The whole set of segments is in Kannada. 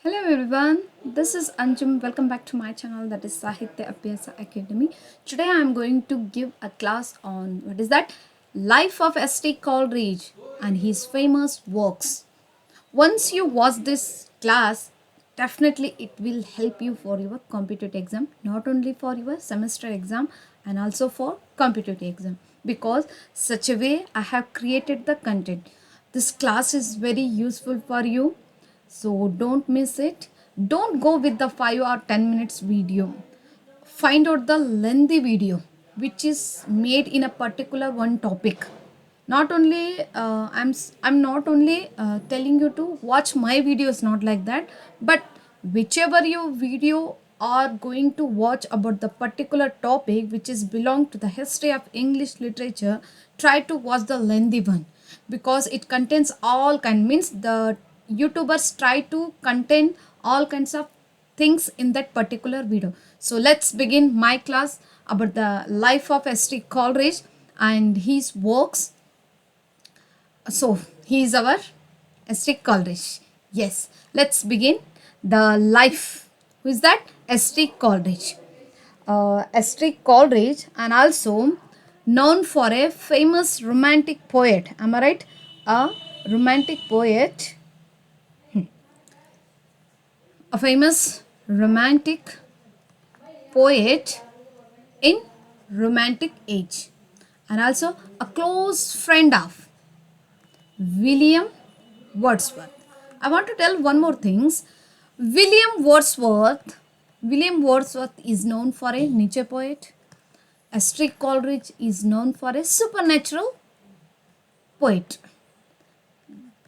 Hello everyone, this is Anjum. Welcome back to my channel, that is Sahitya Abhyasa Academy. Today I am going to give a class on what is that? Life of S T Coleridge and his famous works. Once you watch this class, definitely it will help you for your competitive exam, not only for your semester exam and also for competitive exam, because such a way I have created the content. This class is very useful for you, so don't miss it. Don't go with the 5 or 10 minutes video. Find out the lengthy video which is made in a particular one topic. Not only I'm not only telling you to watch my videos, not like that, but whichever your video are going to watch about the particular topic which is belong to the history of English literature, try to watch the lengthy one, because it contains all kind, means the YouTubers try to contain all kinds of things in that particular video. So let's begin my class about the life of S T Coleridge and his works. So he is our S T Coleridge. Yes, let's begin the life. Who is that? S T Coleridge. S T Coleridge, and also known for a famous romantic poet. Am I right? A romantic poet, a famous romantic poet in romantic age, and also a close friend of William Wordsworth. I want to tell one more things. William Wordsworth is known for a nature poet. S T Coleridge is known for a supernatural poet.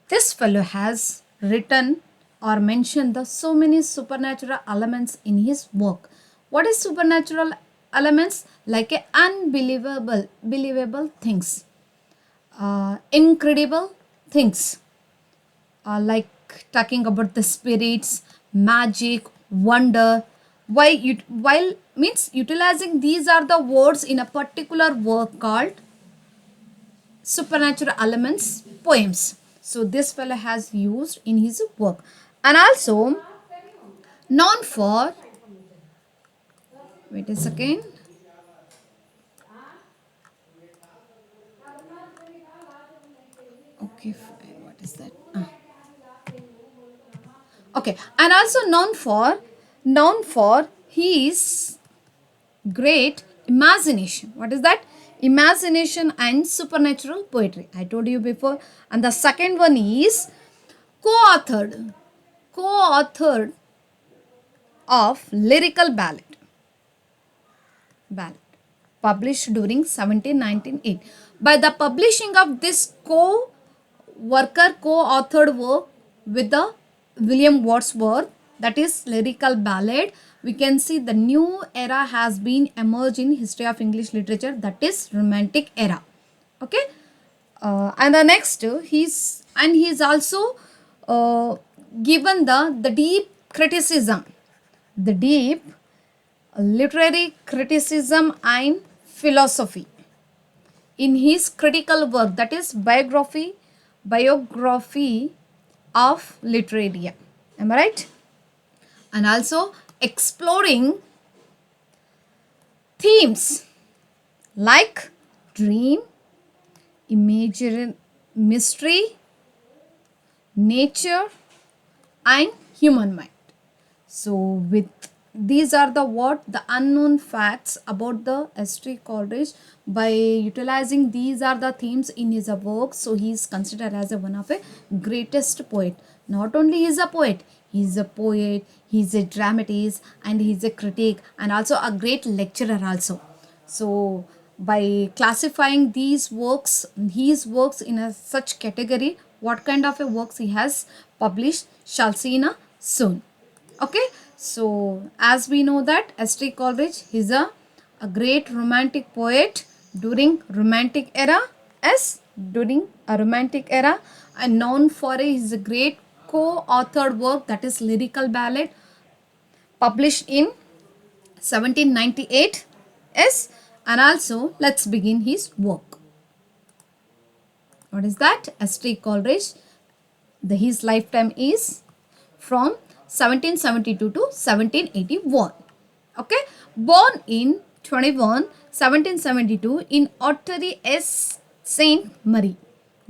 This fellow has written or mentioned the so many supernatural elements in his work. What is supernatural elements? Like a unbelievable, believable things, incredible things, like talking about the spirits, magic, wonder. While means utilizing these are the words in a particular work called supernatural elements poems. So this fellow has used in his work, and also known for, wait a second, okay, fine. What is that? Okay, and also known for his great imagination. What is that? Imagination and supernatural poetry. I told you before. And the second one is co-authored, co-authored of lyrical ballad, published during 1798. By the publishing of this co-authored work with the William Wordsworth, that is lyrical ballad, we can see the new era has been emerged in history of English literature, that is romantic era. Okay, and the next he's also given the deep criticism, the deep literary criticism and philosophy in his critical work, that is biography of literaria. Am I right? And also exploring themes like dream, imaginary, mystery, nature, and human mind. So with these are the unknown facts about the S T Coleridge. By utilizing these are the themes in his work, so he is considered as one of a greatest poet. Not only he is a poet, he is a poet, he is a dramatist, and he is a critic, and also a great lecturer also. So by classifying these works, his works in a such category, what kind of a works he has published, shall see in a soon. Okay, so as we know that S T Coleridge is a great romantic poet during romantic era, as during a romantic era, and known for his great co-authored work, that is lyrical ballad, published in 1798. Yes, and also let's begin his work. What is that? S T Coleridge, his lifetime is from 1772 to 1781. Okay, born in 1772 in Ottery S Saint Mary,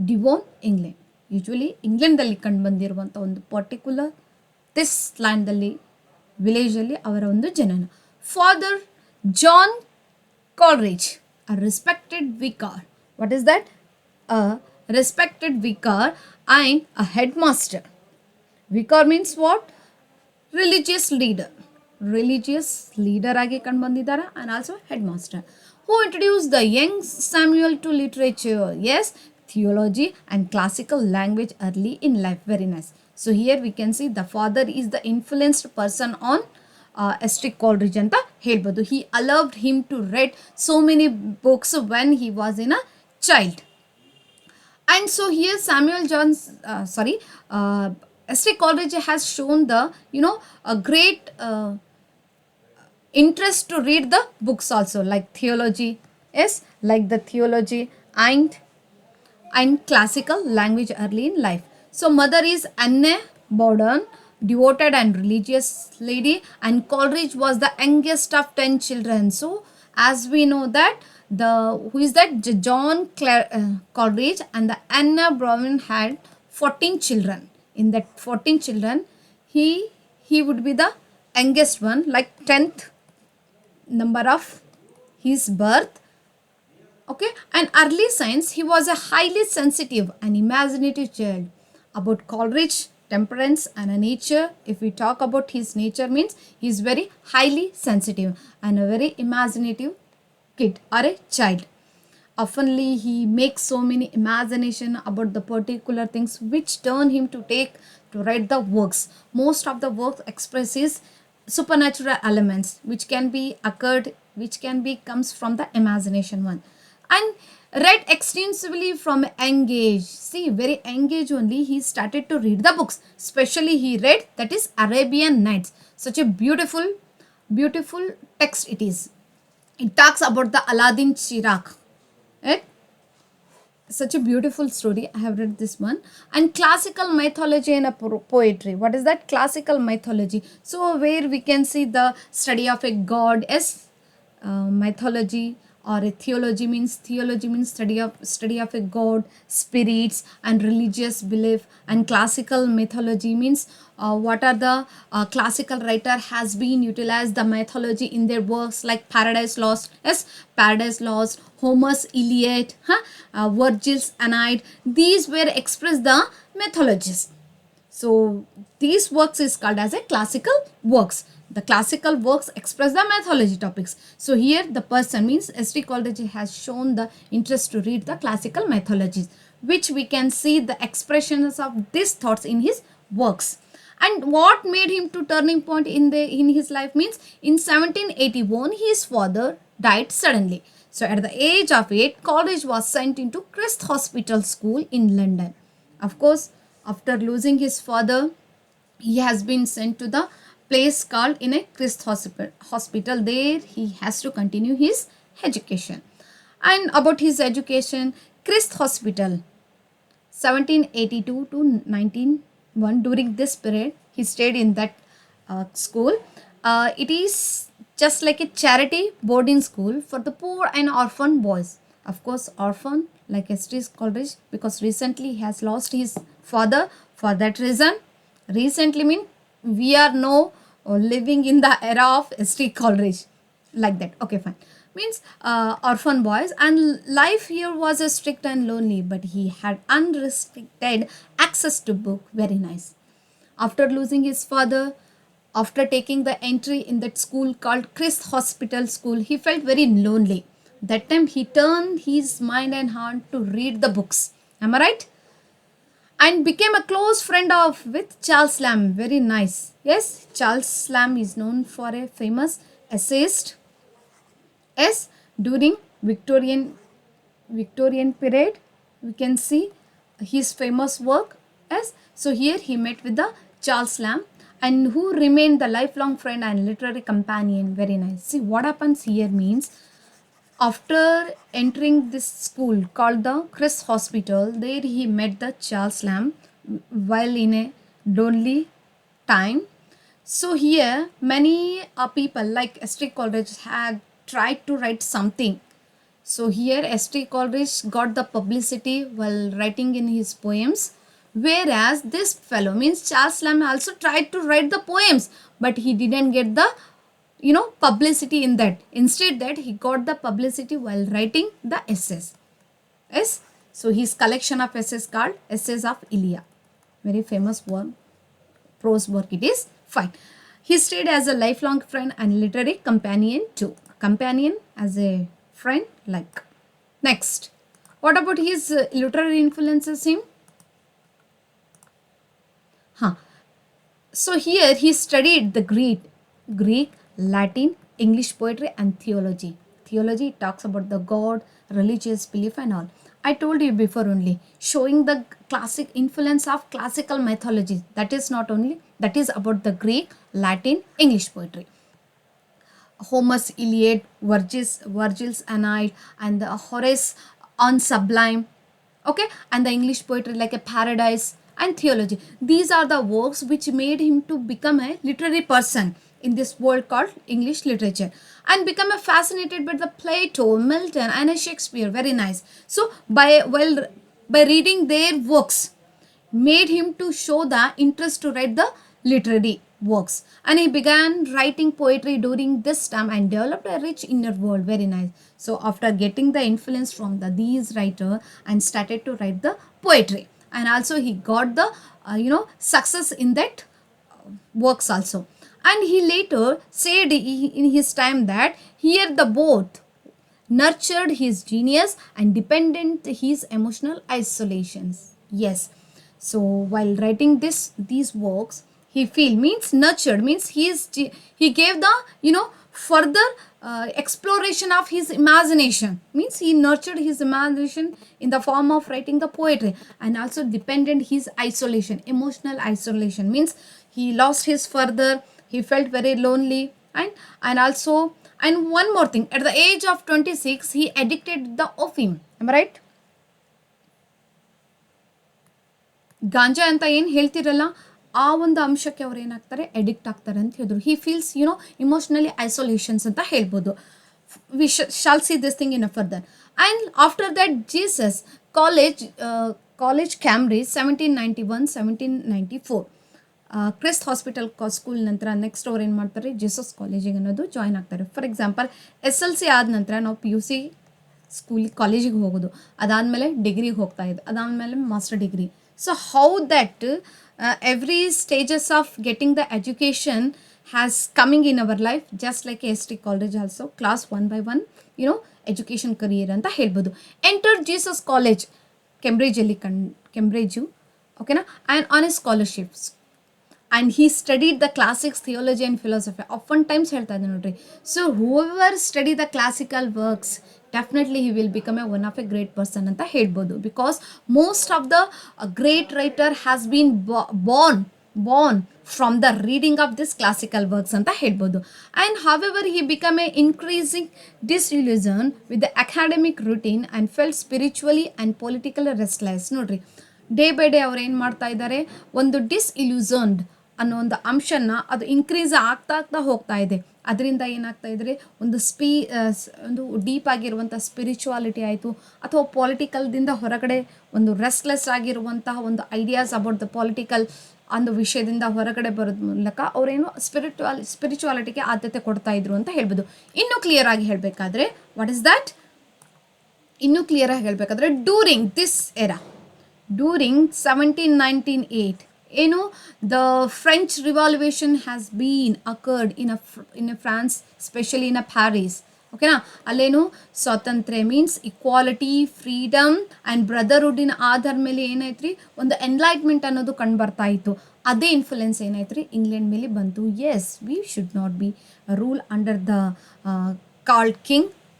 Devon, England. Usually ಇಂಗ್ಲೆಂಡಲ್ಲಿ ಕಂಡು ಬಂದಿರುವಂಥ ಒಂದು ಪರ್ಟಿಕ್ಯುಲರ್ ದಿಸ್ ಲ್ಯಾಂಡಲ್ಲಿ ವಿಲೇಜಲ್ಲಿ ಅವರ ಒಂದು ಜನನ. Father John Coleridge, a respected vicar. What is that? A respected vicar and a headmaster. Vicar means what? Religious leader. Religious leader ಆಗಿ ಕಂಡು ಬಂದಿದ್ದಾರೆ and also headmaster. Who introduced the young Samuel to literature? Yes, theology and classical language early in life. Very nice. So here we can see the father is the influenced person on S T Coleridge ಅಂತ ಹೇಳ್ಬೋದು. He allowed him to read so many books when he was in a child. And so here S T Coleridge has shown the a great interest to read the books also, like theology, yes, like the theology and classical language early in life. So mother is Anne Bowden, devoted and religious lady, and Coleridge was the youngest of 10 children. So as we know that John Coleridge and the Anna Bowden had 14 children. In that 14 children, he would be the youngest one, like 10th number of his birth. Okay, and early signs, he was a highly sensitive and imaginative child. About Coleridge, temperance and a nature, if we talk about his nature, means he is very highly sensitive and a very imaginative kid or a child. Oftenly he makes so many imagination about the particular things which turn him to write the works. Most of the works expresses supernatural elements which can be comes from the imagination one, and read extensively from young age. See, very young age only he started to read the books. Especially he read that is Arabian Nights. Such a beautiful text it is. It talks about the Aladdin Chirag. Right? Such a beautiful story. I have read this one. And classical mythology and poetry. What is that? Classical mythology. So where we can see the study of a god. Yes, mythology or a theology means study of a god, spirits and religious belief. And classical mythology means what are the classical writer has been utilized the mythology in their works, like Paradise Lost. Yes, Paradise Lost, Homer's Iliad, Virgil's Aeneid. These were expressed the mythologies. So these works is called as a classical works. The classical works express the mythology topics. So here the person means S T Coleridge has shown the interest to read the classical mythologies, which we can see the expressions of these thoughts in his works. And what made him to turning point in his life means in 1781 his father died suddenly. So at the age of 8, Coleridge was sent into Christ Hospital School in London. Of course, after losing his father, he has been sent to the place called in a Christ hospital. There he has to continue his education. And about his education, Christ Hospital 1782 to 1901, during this period he stayed in that school. It is just like a charity boarding school for the poor and orphan boys. Of course, orphan like S T Coleridge, because recently he has lost his father. For that reason, recently mean we are now living in the era of S T Coleridge, like that. Okay, fine. Means orphan boys, and life here was strict and lonely, but he had unrestricted access to book. Very nice. After losing his father, after taking the entry in that school called Christ Hospital School, he felt very lonely. That time he turned his mind and heart to read the books. Am I right? And became a close friend with Charles Lamb. Very nice. Yes, Charles Lamb is known for a famous essayist. Yes, during Victorian period, we can see his famous work. Yes, so here he met with the Charles Lamb, and who remained the lifelong friend and literary companion. Very nice. See, what happens here means, after entering this school called the Christ Hospital, there he met the Charles Lamb while in a lonely time. So here many people like S T Coleridge had tried to write something. So here S T Coleridge got the publicity while writing in his poems, whereas this fellow means Charles Lamb also tried to write the poems, but he didn't get the publicity in that. Instead that he got the publicity while writing the essays. Yes. So his collection of essays called Essays of Ilia, very famous one, prose work it is. Fine. He stayed as a lifelong friend and literary companion too. Companion as a friend like. Next. What about his literary influences him? So here he studied the Greek, Latin, English poetry and theology. Theology talks about the God, religious belief and all. I told you before only, showing the classic influence of classical mythology. That is not only, that is about the Greek, Latin, English poetry. Homer's Iliad, Virgil's Aeneid, and the Horace on Sublime, okay, and the English poetry like a Paradise and theology. These are the works which made him to become a literary person in this world called English literature, and become a fascinated by the Plato, Milton, and Shakespeare. Very nice. So by reading their works, made him to show the interest to write the literary works, and he began writing poetry during this time and developed a rich inner world. Very nice. So after getting the influence from these writer and started to write the poetry, and also he got the success in that works also. And he later said in his time that here the both nurtured his genius and dependent his emotional isolations. Yes. So while writing these works, he feel means nurtured means he gave the further exploration of his imagination, means he nurtured his imagination in the form of writing the poetry, and also dependent his isolation, emotional isolation means he lost his further, he felt very lonely, and also, and one more thing, at the age of 26 he addicted the opium. Am I right? ಗಾಂಜಾ ಅಂತ ಏನು ಹೇಳ್ತಿರಲ್ಲ, ಆ ಒಂದು ಅಂಶಕ್ಕೆ ಅವ್ರು ಏನಾಗ್ತಾರೆ, ಎಡಿಕ್ಟ್ ಆಗ್ತಾರೆ ಅಂತ ಹೇಳಿದ್ರು. ಹಿ ಫೀಲ್ಸ್ ಇಮೋಷನಲಿ ಐಸೋಲೇಷನ್ಸ್ ಅಂತ ಹೇಳ್ಬೋದು. We shall see this thing in a further. And after that Jesus College Cambridge 1794 Christ hospital school ನಂತರ ನೆಕ್ಸ್ಟ್ ಅವ್ರು ಏನು ಮಾಡ್ತಾರೆ, ಜೀಸಸ್ ಕಾಲೇಜಿಗೆ ಅನ್ನೋದು ಜಾಯ್ನ್ ಆಗ್ತಾರೆ. ಫಾರ್ ಎಕ್ಸಾಂಪಲ್ SLC ಆದ ನಂತರ ನಾವು PUC ಕಾಲೇಜಿಗೆ ಹೋಗೋದು, ಅದಾದಮೇಲೆ ಡಿಗ್ರಿಗೆ ಹೋಗ್ತಾ ಇದ್ದು, ಅದಾದಮೇಲೆ master degree. So how that every stages of getting the education has coming in our life, just like S T Coleridge also, class one by one, education career anta helbodu. Entered Jesus College, Cambridge okay na, and on a scholarships. And he studied the classics, theology and philosophy. Oftentimes ಹೇಳ್ತಾ ಇದ್ದೆ ನೋಡ್ರಿ. So whoever study the classical works, definitely he will become one of a great person ಅಂತ ಹೇಳ್ಬೋದು. Because most of the great writer has been born from the reading of this classical works ಅಂತ ಹೇಳ್ಬೋದು. And however he became a increasing disillusioned with the academic routine and felt spiritually and politically restless. ನೋಡ್ರಿ, ಡೇ ಬೈ ಡೇ ಅವ್ರು ಏನು ಮಾಡ್ತಾ ಇದ್ದಾರೆ, ಒಂದು ಡಿಸ್ಇಲ್ಯೂಸನ್ಡ್ ಅನ್ನೋ ಒಂದು ಅಂಶನ ಅದು ಇನ್ಕ್ರೀಸ್ ಆಗ್ತಾ ಹೋಗ್ತಾ ಇದೆ. ಅದರಿಂದ ಏನಾಗ್ತಾ ಇದ್ರೆ ಒಂದು ಒಂದು ಡೀಪ್ ಆಗಿರುವಂಥ ಸ್ಪಿರಿಚುವಾಲಿಟಿ ಆಯಿತು, ಅಥವಾ ಪೊಲಿಟಿಕಲ್ದಿಂದ ಹೊರಗಡೆ ಒಂದು ರೆಸ್ಟ್ಲೆಸ್ ಆಗಿರುವಂತಹ ಒಂದು ಐಡಿಯಾಸ್ ಅಬೌಟ್ ದ ಪೊಲಿಟಿಕಲ್ ಒಂದು ವಿಷಯದಿಂದ ಹೊರಗಡೆ ಬರೋದ್ ಮೂಲಕ ಅವರೇನು ಸ್ಪಿರಿಚುವಾಲಿಟಿಗೆ ಆದ್ಯತೆ ಕೊಡ್ತಾ ಇದ್ರು ಅಂತ ಹೇಳ್ಬೋದು. ಇನ್ನೂ ಕ್ಲಿಯರ್ ಆಗಿ ಹೇಳಬೇಕಾದ್ರೆ, ವಾಟ್ ಇಸ್ ದ್ಯಾಟ್, ಇನ್ನೂ ಕ್ಲಿಯರ್ ಆಗಿ ಹೇಳಬೇಕಾದ್ರೆ, ಡ್ಯೂರಿಂಗ್ ದಿಸ್ ಎರಾ, ಡ್ಯೂರಿಂಗ್ 1798 ಏನು the French revolution has been occurred in a France, specially in a Paris. ಓಕೆನಾ, ಅಲ್ಲೇನು ಸ್ವಾತಂತ್ರ್ಯ ಮೀನ್ಸ್ ಇಕ್ವಾಲಿಟಿ, ಫ್ರೀಡಮ್ ಆ್ಯಂಡ್ ಬ್ರದರ್ಹುಡ್ಡಿನ ಆಧಾರ ಮೇಲೆ ಏನಾಯ್ತು ರೀ, ಒಂದು ಎನ್ಲೈಟ್ಮೆಂಟ್ ಅನ್ನೋದು ಕಂಡು ಬರ್ತಾ ಇತ್ತು. ಅದೇ ಇನ್ಫ್ಲುಯೆನ್ಸ್ ಏನಾಯ್ತು ರೀ, ಇಂಗ್ಲೆಂಡ್ ಮೇಲೆ ಬಂತು. Yes, we should not be rule under the called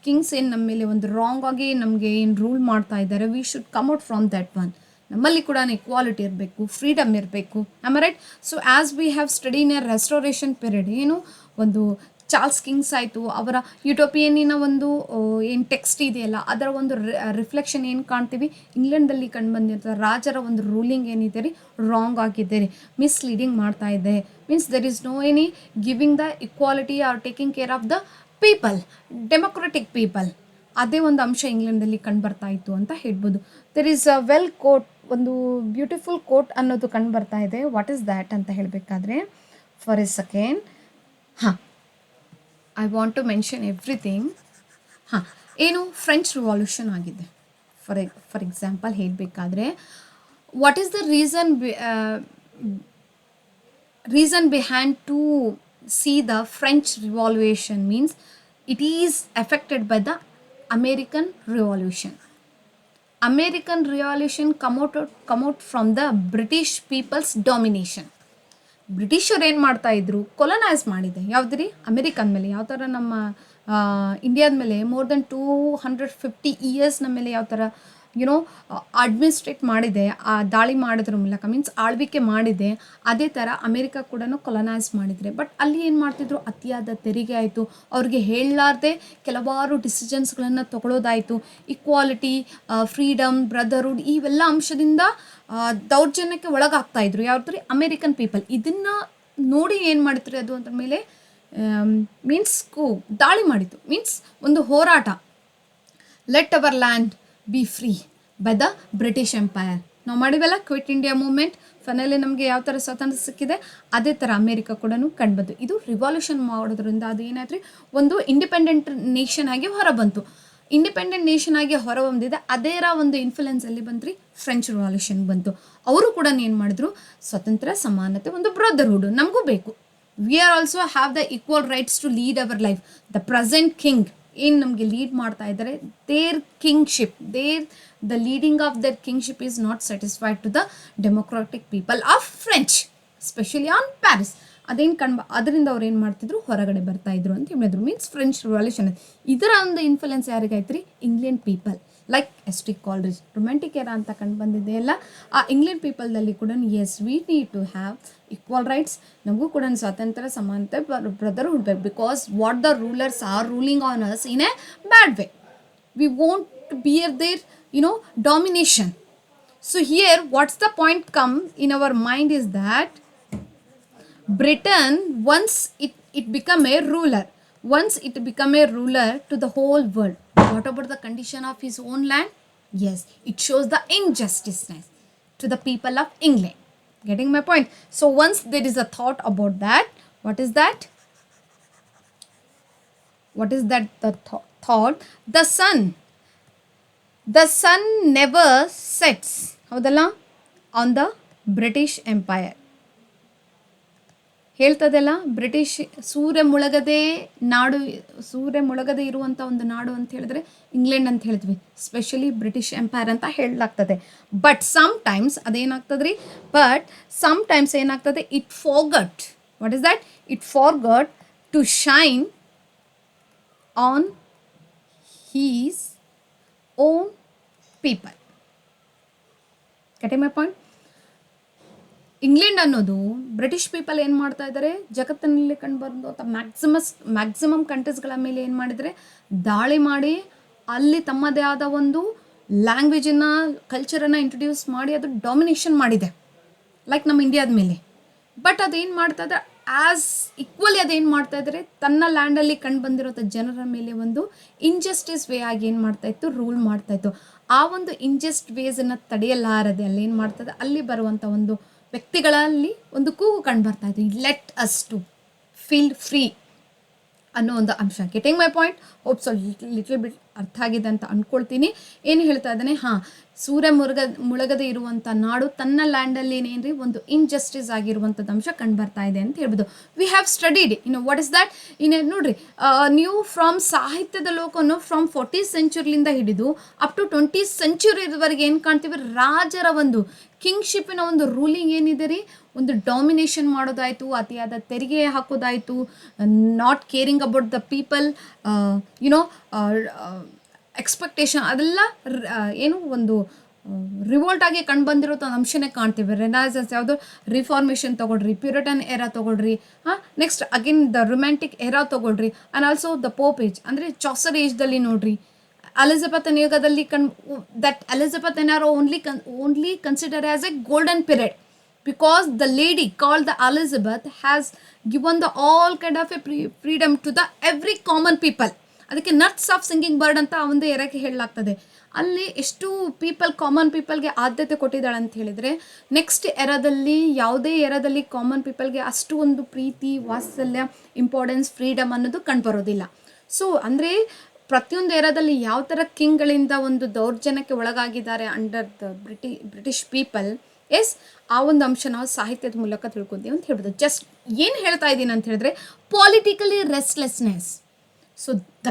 kings ಏನು ನಮ್ಮ ಮೇಲೆ ಒಂದು ರಾಂಗ್ ಆಗಿ ನಮಗೆ ಏನು ರೂಲ್ ಮಾಡ್ತಾ ಇದ್ದಾರೆ. We should come out from that one. ನಮ್ಮಲ್ಲಿ ಕೂಡ ಇಕ್ವಾಲಿಟಿ ಇರಬೇಕು, ಫ್ರೀಡಮ್ ಇರಬೇಕು. Am right? So as we have study in a restoration period, ಏನು ಒಂದು ಚಾರ್ಲ್ಸ್ ಕಿಂಗ್ಸ್ ಆಯಿತು, ಅವರ ಯುಟೋಪಿಯನ್ನಿನ ಒಂದು ಏನು ಟೆಕ್ಸ್ಟ್ ಇದೆಯಲ್ಲ ಅದರ ಒಂದು ರಿಫ್ಲೆಕ್ಷನ್ ಏನು ಕಾಣ್ತೀವಿ ಇಂಗ್ಲೆಂಡಲ್ಲಿ ಕಂಡು ಬಂದಿರ್ತಾರೆ. ರಾಜರ ಒಂದು ರೂಲಿಂಗ್ ಏನಿದೆ ರೀ ರಾಂಗ್ ಆಗಿದೆ ರೀ, ಮಿಸ್ಲೀಡಿಂಗ್ ಮಾಡ್ತಾ ಇದೆ. Means there is no any giving the equality or taking care of the people, democratic people. ಅದೇ ಒಂದು ಅಂಶ ಇಂಗ್ಲೆಂಡಲ್ಲಿ ಕಂಡು ಬರ್ತಾ ಇತ್ತು ಅಂತ ಹೇಳ್ಬೋದು. There is a well quote, ಒಂದು ಬ್ಯೂಟಿಫುಲ್ ಕೋಟ್ ಅನ್ನೋದು ಕಂಡು ಬರ್ತಾ ಇದೆ. ವಾಟ್ ಈಸ್ ದ್ಯಾಟ್ ಅಂತ ಹೇಳಬೇಕಾದ್ರೆ, for a second, I want to mention everything. ಏನು ಫ್ರೆಂಚ್ ರಿವಾಲ್ಯೂಷನ್ ಆಗಿದೆ. ಫಾರ್ ಎಕ್ಸಾಂಪಲ್ ಹೇಳಬೇಕಾದ್ರೆ, what is the reason behind to see the French revolution means it is affected by the American Revolution. American Revolution come out from the British people's domination. ಬ್ರಿಟಿಷರು ಏನು ಮಾಡ್ತಾ ಇದ್ರು, ಕೊಲನೈಸ್ ಮಾಡಿದೆ. ಯಾವುದ್ರಿ? ಅಮೇರಿಕನ್ ಮೇಲೆ. ಯಾವ ಥರ ನಮ್ಮ ಇಂಡಿಯಾದ ಮೇಲೆ ಮೋರ್ ದೆನ್ 250 ಇಯರ್ಸ್ ನಮ್ಮ ಮೇಲೆ ಯಾವ ಥರ ಅಡ್ಮಿನಿಸ್ಟ್ರೇಟ್ ಮಾಡಿದೆ, ದಾಳಿ ಮಾಡೋದ್ರ ಮೂಲಕ, ಮೀನ್ಸ್ ಆಳ್ವಿಕೆ ಮಾಡಿದೆ. ಅದೇ ಥರ ಅಮೇರಿಕಾ ಕೂಡ ಕೊಲನೈಸ್ ಮಾಡಿದರೆ. ಬಟ್ ಅಲ್ಲಿ ಏನು ಮಾಡ್ತಿದ್ರು, ಅತಿಯಾದ ತೆರಿಗೆ ಆಯಿತು, ಅವ್ರಿಗೆ ಹೇಳಲಾರ್ದೆ ಕೆಲವಾರು ಡಿಸಿಷನ್ಸ್ಗಳನ್ನು ತಗೊಳ್ಳೋದಾಯಿತು. ಇಕ್ವಾಲಿಟಿ, ಫ್ರೀಡಮ್, ಬ್ರದರ್ಹುಡ್, ಇವೆಲ್ಲ ಅಂಶದಿಂದ ದೌರ್ಜನ್ಯಕ್ಕೆ ಒಳಗಾಗ್ತಾಯಿದ್ರು. ಯಾವ್ದು? American people. ಇದನ್ನು ನೋಡಿ ಏನು ಮಾಡಿದ್ರು ಅದು ಅದ್ರ ಮೇಲೆ ಮೀನ್ಸ್ ದಾಳಿ ಮಾಡಿತು. ಮೀನ್ಸ್ ಒಂದು ಹೋರಾಟ. Let hour land B free by the British empire. ನಾವು ಮಾಡಿವಲ್ಲ ಕ್ವಿಟ್ ಇಂಡಿಯಾ ಮೂವ್ಮೆಂಟ್, ಫೈನಲಿ ನಮಗೆ ಯಾವ ಥರ ಸ್ವಾತಂತ್ರ್ಯ ಸಿಕ್ಕಿದೆ, ಅದೇ ಥರ ಅಮೇರಿಕಾ ಕೂಡ ಕಂಡುಬಂತು. ಇದು ರಿವಾಲ್ಯೂಷನ್ ಮಾಡೋದ್ರಿಂದ ಅದು ಏನಾದ್ರಿ ಒಂದು ಇಂಡಿಪೆಂಡೆಂಟ್ ನೇಷನ್ ಆಗಿ ಹೊರಬಂತು. ಇಂಡಿಪೆಂಡೆಂಟ್ ನೇಷನ್ ಆಗಿ ಹೊರಬಂದಿದೆ. ಅದೇರ ಒಂದು ಇನ್ಫ್ಲುಯೆನ್ಸಲ್ಲಿ ಬಂದ್ರಿ ಫ್ರೆಂಚ್ ರಿವಾಲ್ಯೂಷನ್ ಬಂತು. ಅವರು ಕೂಡ ಏನು ಮಾಡಿದ್ರು, ಸ್ವತಂತ್ರ, ಸಮಾನತೆ, ಒಂದು ಬ್ರದರ್ಹುಡ್ ನಮಗೂ ಬೇಕು. We are also have the equal rights to lead our life. The present king ಏನು ನಮಗೆ ಲೀಡ್ ಮಾಡ್ತಾ ಇದ್ದಾರೆ, their kingship, the leading of their kingship is not satisfied to the democratic people of French, specially on Paris. ಅದೇನು ಅದರಿಂದ ಅವ್ರು ಏನು ಮಾಡ್ತಿದ್ರು, ಹೊರಗಡೆ ಬರ್ತಾ ಇದ್ರು ಅಂತ ಹೇಳಿದ್ರು. Means French revolution. ಇದರ ಒಂದು ಇನ್ಫ್ಲುಯೆನ್ಸ್ ಯಾರಿಗಾಯ್ತು ರೀ? England people like S T Coleridge. Romantic era ಅಂತ ಕಂಡು ಬಂದಿದೆಯಲ್ಲ, ಆ ಇಂಗ್ಲೆಂಡ್ ಪೀಪಲ್ದಲ್ಲಿ ಕೂಡ as we need to have equal rights. ನಮಗೂ ಕೂಡ ಸ್ವಾತಂತ್ರ್ಯ, ಸಮಾನತೆ, ಬ್ರದರ್ಹುಡ್ ಬೇಕು. Because what the rulers are ruling on us in a bad way. We won't bear their domination. So here what's the point come in our mind is that Britain, once it become a ruler, to the whole world, what about the condition of his own land? Yes, it shows the injustice to the people of England. Getting my point? So once there is a thought about that, what is that? The thought, the sun never sets, ಹೌದಲ್ಲ, on the British Empire. ಹೇಳ್ತದಲ್ಲ, ಬ್ರಿಟಿಷ್ ಸೂರ್ಯ ಮುಳಗದೆ ಇರುವಂಥ ಒಂದು ನಾಡು ಅಂತ ಹೇಳಿದ್ರೆ ಇಂಗ್ಲೆಂಡ್ ಅಂತ ಹೇಳ್ತೀವಿ. ಸ್ಪೆಷಲಿ ಬ್ರಿಟಿಷ್ ಎಂಪೈರ್ ಅಂತ ಹೇಳಲಾಗ್ತದೆ. ಬಟ್ ಸಮ್ಟೈಮ್ಸ್ ಅದೇನಾಗ್ತದೆ ರೀ, ಏನಾಗ್ತದೆ, it forgot. What is that? It forgot to shine on his own people. Getting my point? England ಅನ್ನೋದು ಬ್ರಿಟಿಷ್ ಪೀಪಲ್ ಏನು ಮಾಡ್ತಾ ಇದ್ದಾರೆ, ಜಗತ್ತಿನಲ್ಲಿ ಕಂಡು ಬಂದಂಥ ಮ್ಯಾಕ್ಸಿಮಮ್ ಕಂಟ್ರೀಸ್ಗಳ ಮೇಲೆ ಏನು ಮಾಡಿದರೆ, ದಾಳಿ ಮಾಡಿ ಅಲ್ಲಿ ತಮ್ಮದೇ ಆದ ಒಂದು ಲ್ಯಾಂಗ್ವೇಜನ್ನು, ಕಲ್ಚರನ್ನು ಇಂಟ್ರೊಡ್ಯೂಸ್ ಮಾಡಿ ಅದು ಡಾಮಿನೇಷನ್ ಮಾಡಿದೆ, ಲೈಕ್ ನಮ್ಮ ಇಂಡಿಯಾದ ಮೇಲೆ. ಬಟ್ ಅದೇನು ಮಾಡ್ತಾ ಇದ್ದಾರೆ, ಆ್ಯಸ್ ಈಕ್ವಲಿ ಅದೇನು ಮಾಡ್ತಾ ಇದ್ದಾರೆ, ತನ್ನ ಲ್ಯಾಂಡಲ್ಲಿ ಕಂಡು ಬಂದಿರೋಂಥ ಜನರ ಮೇಲೆ ಒಂದು ಇಂಜಸ್ಟಿಸ್ ವೇ ಆಗಿ ಏನು ಮಾಡ್ತಾಯಿತ್ತು, ರೂಲ್ ಮಾಡ್ತಾಯಿತ್ತು. ಆ ಒಂದು ಇಂಜಸ್ಟ್ ವೇಸನ್ನು ತಡೆಯಲಾರದೆ ಅಲ್ಲಿ ಏನು ಮಾಡ್ತದೆ, ಅಲ್ಲಿ ಬರುವಂಥ ಒಂದು ವ್ಯಕ್ತಿಗಳಲ್ಲಿ ಒಂದು ಕೂಗು ಕಂಡು ಬರ್ತಾ ಇತ್ತು, let us to feel free ಅನ್ನೋ ಒಂದು ಅಂಶ. Getting my point? Hope so little bit ಅರ್ಥ ಆಗಿದೆ ಅಂತ ಅಂದ್ಕೊಳ್ತೀನಿ. ಏನು ಹೇಳ್ತಾ ಇದ್ದಾನೆ, ಸೂರ್ಯ ಮುಳಗದೆ ಇರುವಂಥ ನಾಡು, ತನ್ನ ಲ್ಯಾಂಡಲ್ಲಿ ಏನೇನ್ರಿ ಒಂದು ಇನ್ಜಸ್ಟಿಸ್ ಆಗಿರುವಂಥದ್ದು ಅಂಶ ಕಂಡು ಬರ್ತಾ ಇದೆ ಅಂತ ಹೇಳ್ಬೋದು. We have studied what is that ನೋಡ್ರಿ, ನೀವು ಫ್ರಮ್ ಸಾಹಿತ್ಯದ ಲೋಕವನ್ನು ಫ್ರಮ್ 40th centuryಲಿಂದ ಹಿಡಿದು ಅಪ್ ಟು 20th centuryವರೆಗೆ ಏನು ಕಾಣ್ತೀವಿ, ರಾಜರ ಒಂದು ಕಿಂಗ್ಶಿಪ್ಪಿನ ಒಂದು ರೂಲಿಂಗ್ ಏನಿದೆ ರೀ, ಒಂದು ಡಾಮಿನೇಷನ್ ಮಾಡೋದಾಯಿತು, ಅತಿಯಾದ ತೆರಿಗೆ ಹಾಕೋದಾಯಿತು, not caring about the people, expectation, ಅದೆಲ್ಲ ಏನು ಒಂದು ರಿವೋಲ್ಟ್ ಆಗಿ ಕಂಡು ಬಂದಿರೋ ಒಂದು ಅಂಶನೇ ಕಾಣ್ತೀವಿ. ರೆನಾಸನ್ಸ್ ಯಾವುದು, ರಿಫಾರ್ಮೇಷನ್ ತೊಗೊಳ್ರಿ, ಪ್ಯೂರಿಟನ್ ಎರಾ ತೊಗೊಳ್ರಿ, next again the romantic era ತೊಗೊಳ್ರಿ, and also the Pope age ಅಂದರೆ ಚಾಸರ್ ಏಜ್ದಲ್ಲಿ ನೋಡ್ರಿ, ಎಲಿಜಬೆಥನ್ ಯುಗದಲ್ಲಿ that Elizabethan are only consider as a golden period because the lady called the Elizabeth has given the all kind of a freedom to the every common people. ಅದಕ್ಕೆ ನಟ್ಸ್ ಆಫ್ ಸಿಂಗಿಂಗ್ ಬರ್ಡ್ ಅಂತ ಒಂದು ಎರಕ್ಕೆ ಹೇಳಲಾಗ್ತದೆ. ಅಲ್ಲಿ ಎಷ್ಟು ಕಾಮನ್ ಪೀಪಲ್ಗೆ ಆದ್ಯತೆ ಕೊಟ್ಟಿದ್ದಾಳೆ ಅಂತ ಹೇಳಿದರೆ, ನೆಕ್ಸ್ಟ್ ಎರಾದಲ್ಲಿ ಯಾವುದೇ ಎರಾದಲ್ಲಿ ಕಾಮನ್ ಪೀಪಲ್ಗೆ ಅಷ್ಟು ಒಂದು ಪ್ರೀತಿ, ವಾತ್ಸಲ್ಯ, ಇಂಪಾರ್ಟೆನ್ಸ್, ಫ್ರೀಡಮ್ ಅನ್ನೋದು ಕಂಡುಬರೋದಿಲ್ಲ. ಸೊ ಅಂದರೆ ಪ್ರತಿಯೊಂದು ಎರಾದಲ್ಲಿ ಯಾವ ಥರ ಕಿಂಗ್ಗಳಿಂದ ಒಂದು ದೌರ್ಜನ್ಯಕ್ಕೆ ಒಳಗಾಗಿದ್ದಾರೆ under the British people, yes ಆ ಒಂದು ಅಂಶ ನಾವು ಸಾಹಿತ್ಯದ ಮೂಲಕ ತಿಳ್ಕೊತೀವಿ ಅಂತ ಹೇಳ್ಬೋದು. ಜಸ್ಟ್ ಏನು ಹೇಳ್ತಾ ಇದ್ದೀನಿ ಅಂತ ಹೇಳಿದ್ರೆ, politically restlessness. So the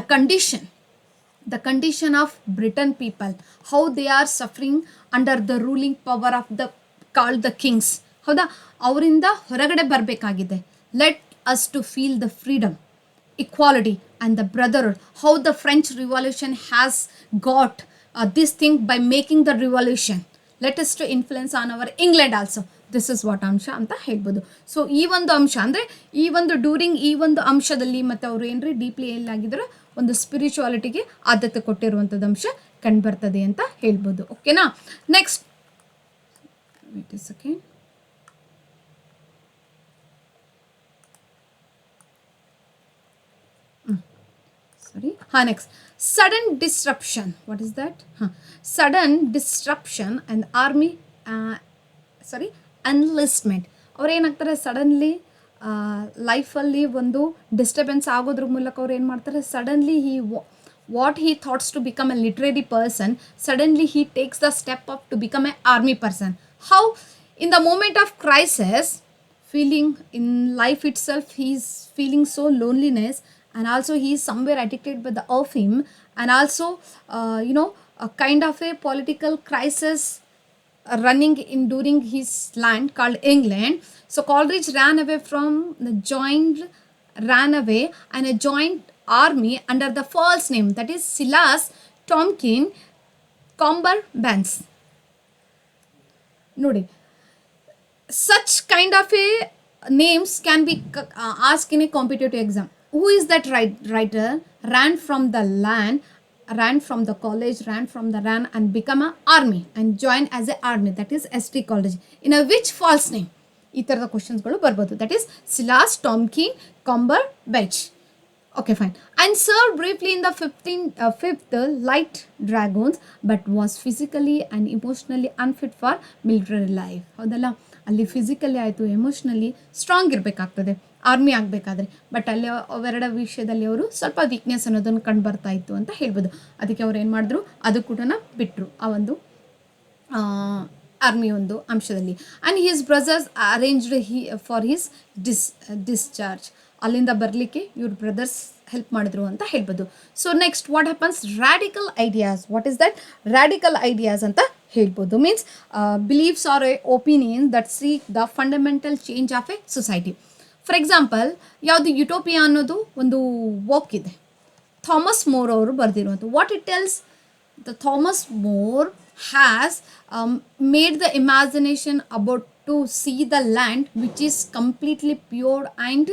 condition of Britain people, how they are suffering under the ruling power of the called the kings. ಹೌದಾ, ಅವರಿಂದ ಹೊರಗಡೆ ಬರಬೇಕಾಗಿದೆ. Let us to feel the freedom, equality and the brotherhood, how the French Revolution has got this thing by making the revolution. Let us to influence on our England also. This is what ಅಂಶ ಅಂತ ಹೇಳ್ಬೋದು. ಸೊ ಈ ಒಂದು ಅಂಶ ಅಂದರೆ ಈ ಒಂದು ಡ್ಯೂರಿಂಗ್ ಈ ಒಂದು ಅಂಶದಲ್ಲಿ ಮತ್ತು ಅವರು ಏನ್ರಿ ಡೀಪ್ಲಿ ಎಲ್ಲಾಗಿದ್ರೆ ಒಂದು ಸ್ಪಿರಿಚುವಾಲಿಟಿಗೆ ಆದ್ಯತೆ ಕೊಟ್ಟಿರುವಂಥದ್ದು ಅಂಶ ಕಂಡುಬರ್ತದೆ ಅಂತ ಹೇಳ್ಬೋದು. ಓಕೆನಾ, next wait a second. Next, sudden disruption. What is that? Sudden disruption and army enlistment. ಅವ್ರು ಏನಾಗ್ತಾರೆ, ಸಡನ್ಲಿ ಲೈಫಲ್ಲಿ ಒಂದು ಡಿಸ್ಟರ್ಬೆನ್ಸ್ ಆಗೋದ್ರ ಮೂಲಕ ಅವ್ರು ಏನು ಮಾಡ್ತಾರೆ, suddenly what he thoughts to become a literary person, suddenly he takes the step up to become a army person. How in the moment of crisis, feeling in life itself, he is feeling so loneliness, and also he is somewhere addicted by the of him, and also a kind of a political crisis running in during his land called England. So Coleridge ran away and joined army under the false name, that is Silas Tomkin Cumberbatch. ನೋಡಿ, such kind of a names can be asked in a competitive exam. Who is that writer? Ran from the land, ran from the college, ran and become an army and joined as a army, that is S T Coleridge. In a which false name? ಈ ಥರದ ಕ್ವಶನ್ಸ್ಗಳು ಬರ್ಬೋದು. That is Silas Tomkyn Comberbache. Okay, fine. And served briefly in the 5th Light Dragoons, but was physically and emotionally unfit for military life. ಹೌದಲ್ಲ, ಅಲ್ಲಿ ಫಿಸಿಕಲಿ ಆಯಿತು, ಎಮೋಷ್ನಲಿ ಸ್ಟ್ರಾಂಗ್ ಇರಬೇಕಾಗ್ತದೆ ಆರ್ಮಿ ಆಗಬೇಕಾದ್ರೆ. ಬಟ್ ಅಲ್ಲಿ ಅವೆರಡ ವಿಷಯದಲ್ಲಿ ಅವರು ಸ್ವಲ್ಪ ವೀಕ್ನೆಸ್ ಅನ್ನೋದನ್ನು ಕಂಡು ಬರ್ತಾ ಇತ್ತು ಅಂತ ಹೇಳ್ಬೋದು. ಅದಕ್ಕೆ ಅವ್ರು ಏನು ಮಾಡಿದ್ರು, ಅದು ಕೂಡ ಬಿಟ್ಟರು ಆ ಒಂದು ಆರ್ಮಿ ಒಂದು ಅಂಶದಲ್ಲಿ. And his brothers arranged for his discharge. ಅಲ್ಲಿಂದ ಬರಲಿಕ್ಕೆ ಇವ್ರ ಬ್ರದರ್ಸ್ ಹೆಲ್ಪ್ ಮಾಡಿದ್ರು ಅಂತ ಹೇಳ್ಬೋದು. So next what happens, radical ideas. What is that? Radical ideas ಅಂತ ಹೇಳ್ಬೋದು. Means believes are a opinion that seek the fundamental change of a society. For example, ಯಾವುದು ಯುಟೋಪಿಯಾ ಅನ್ನೋದು ಒಂದು ವರ್ಕ್ ಇದೆ, ಥಾಮಸ್ ಮೋರ್ ಅವರು ಬರೆದಿರುವಂಥ. What it tells, the Thomas More has made the imagination about to see the land which is completely pure and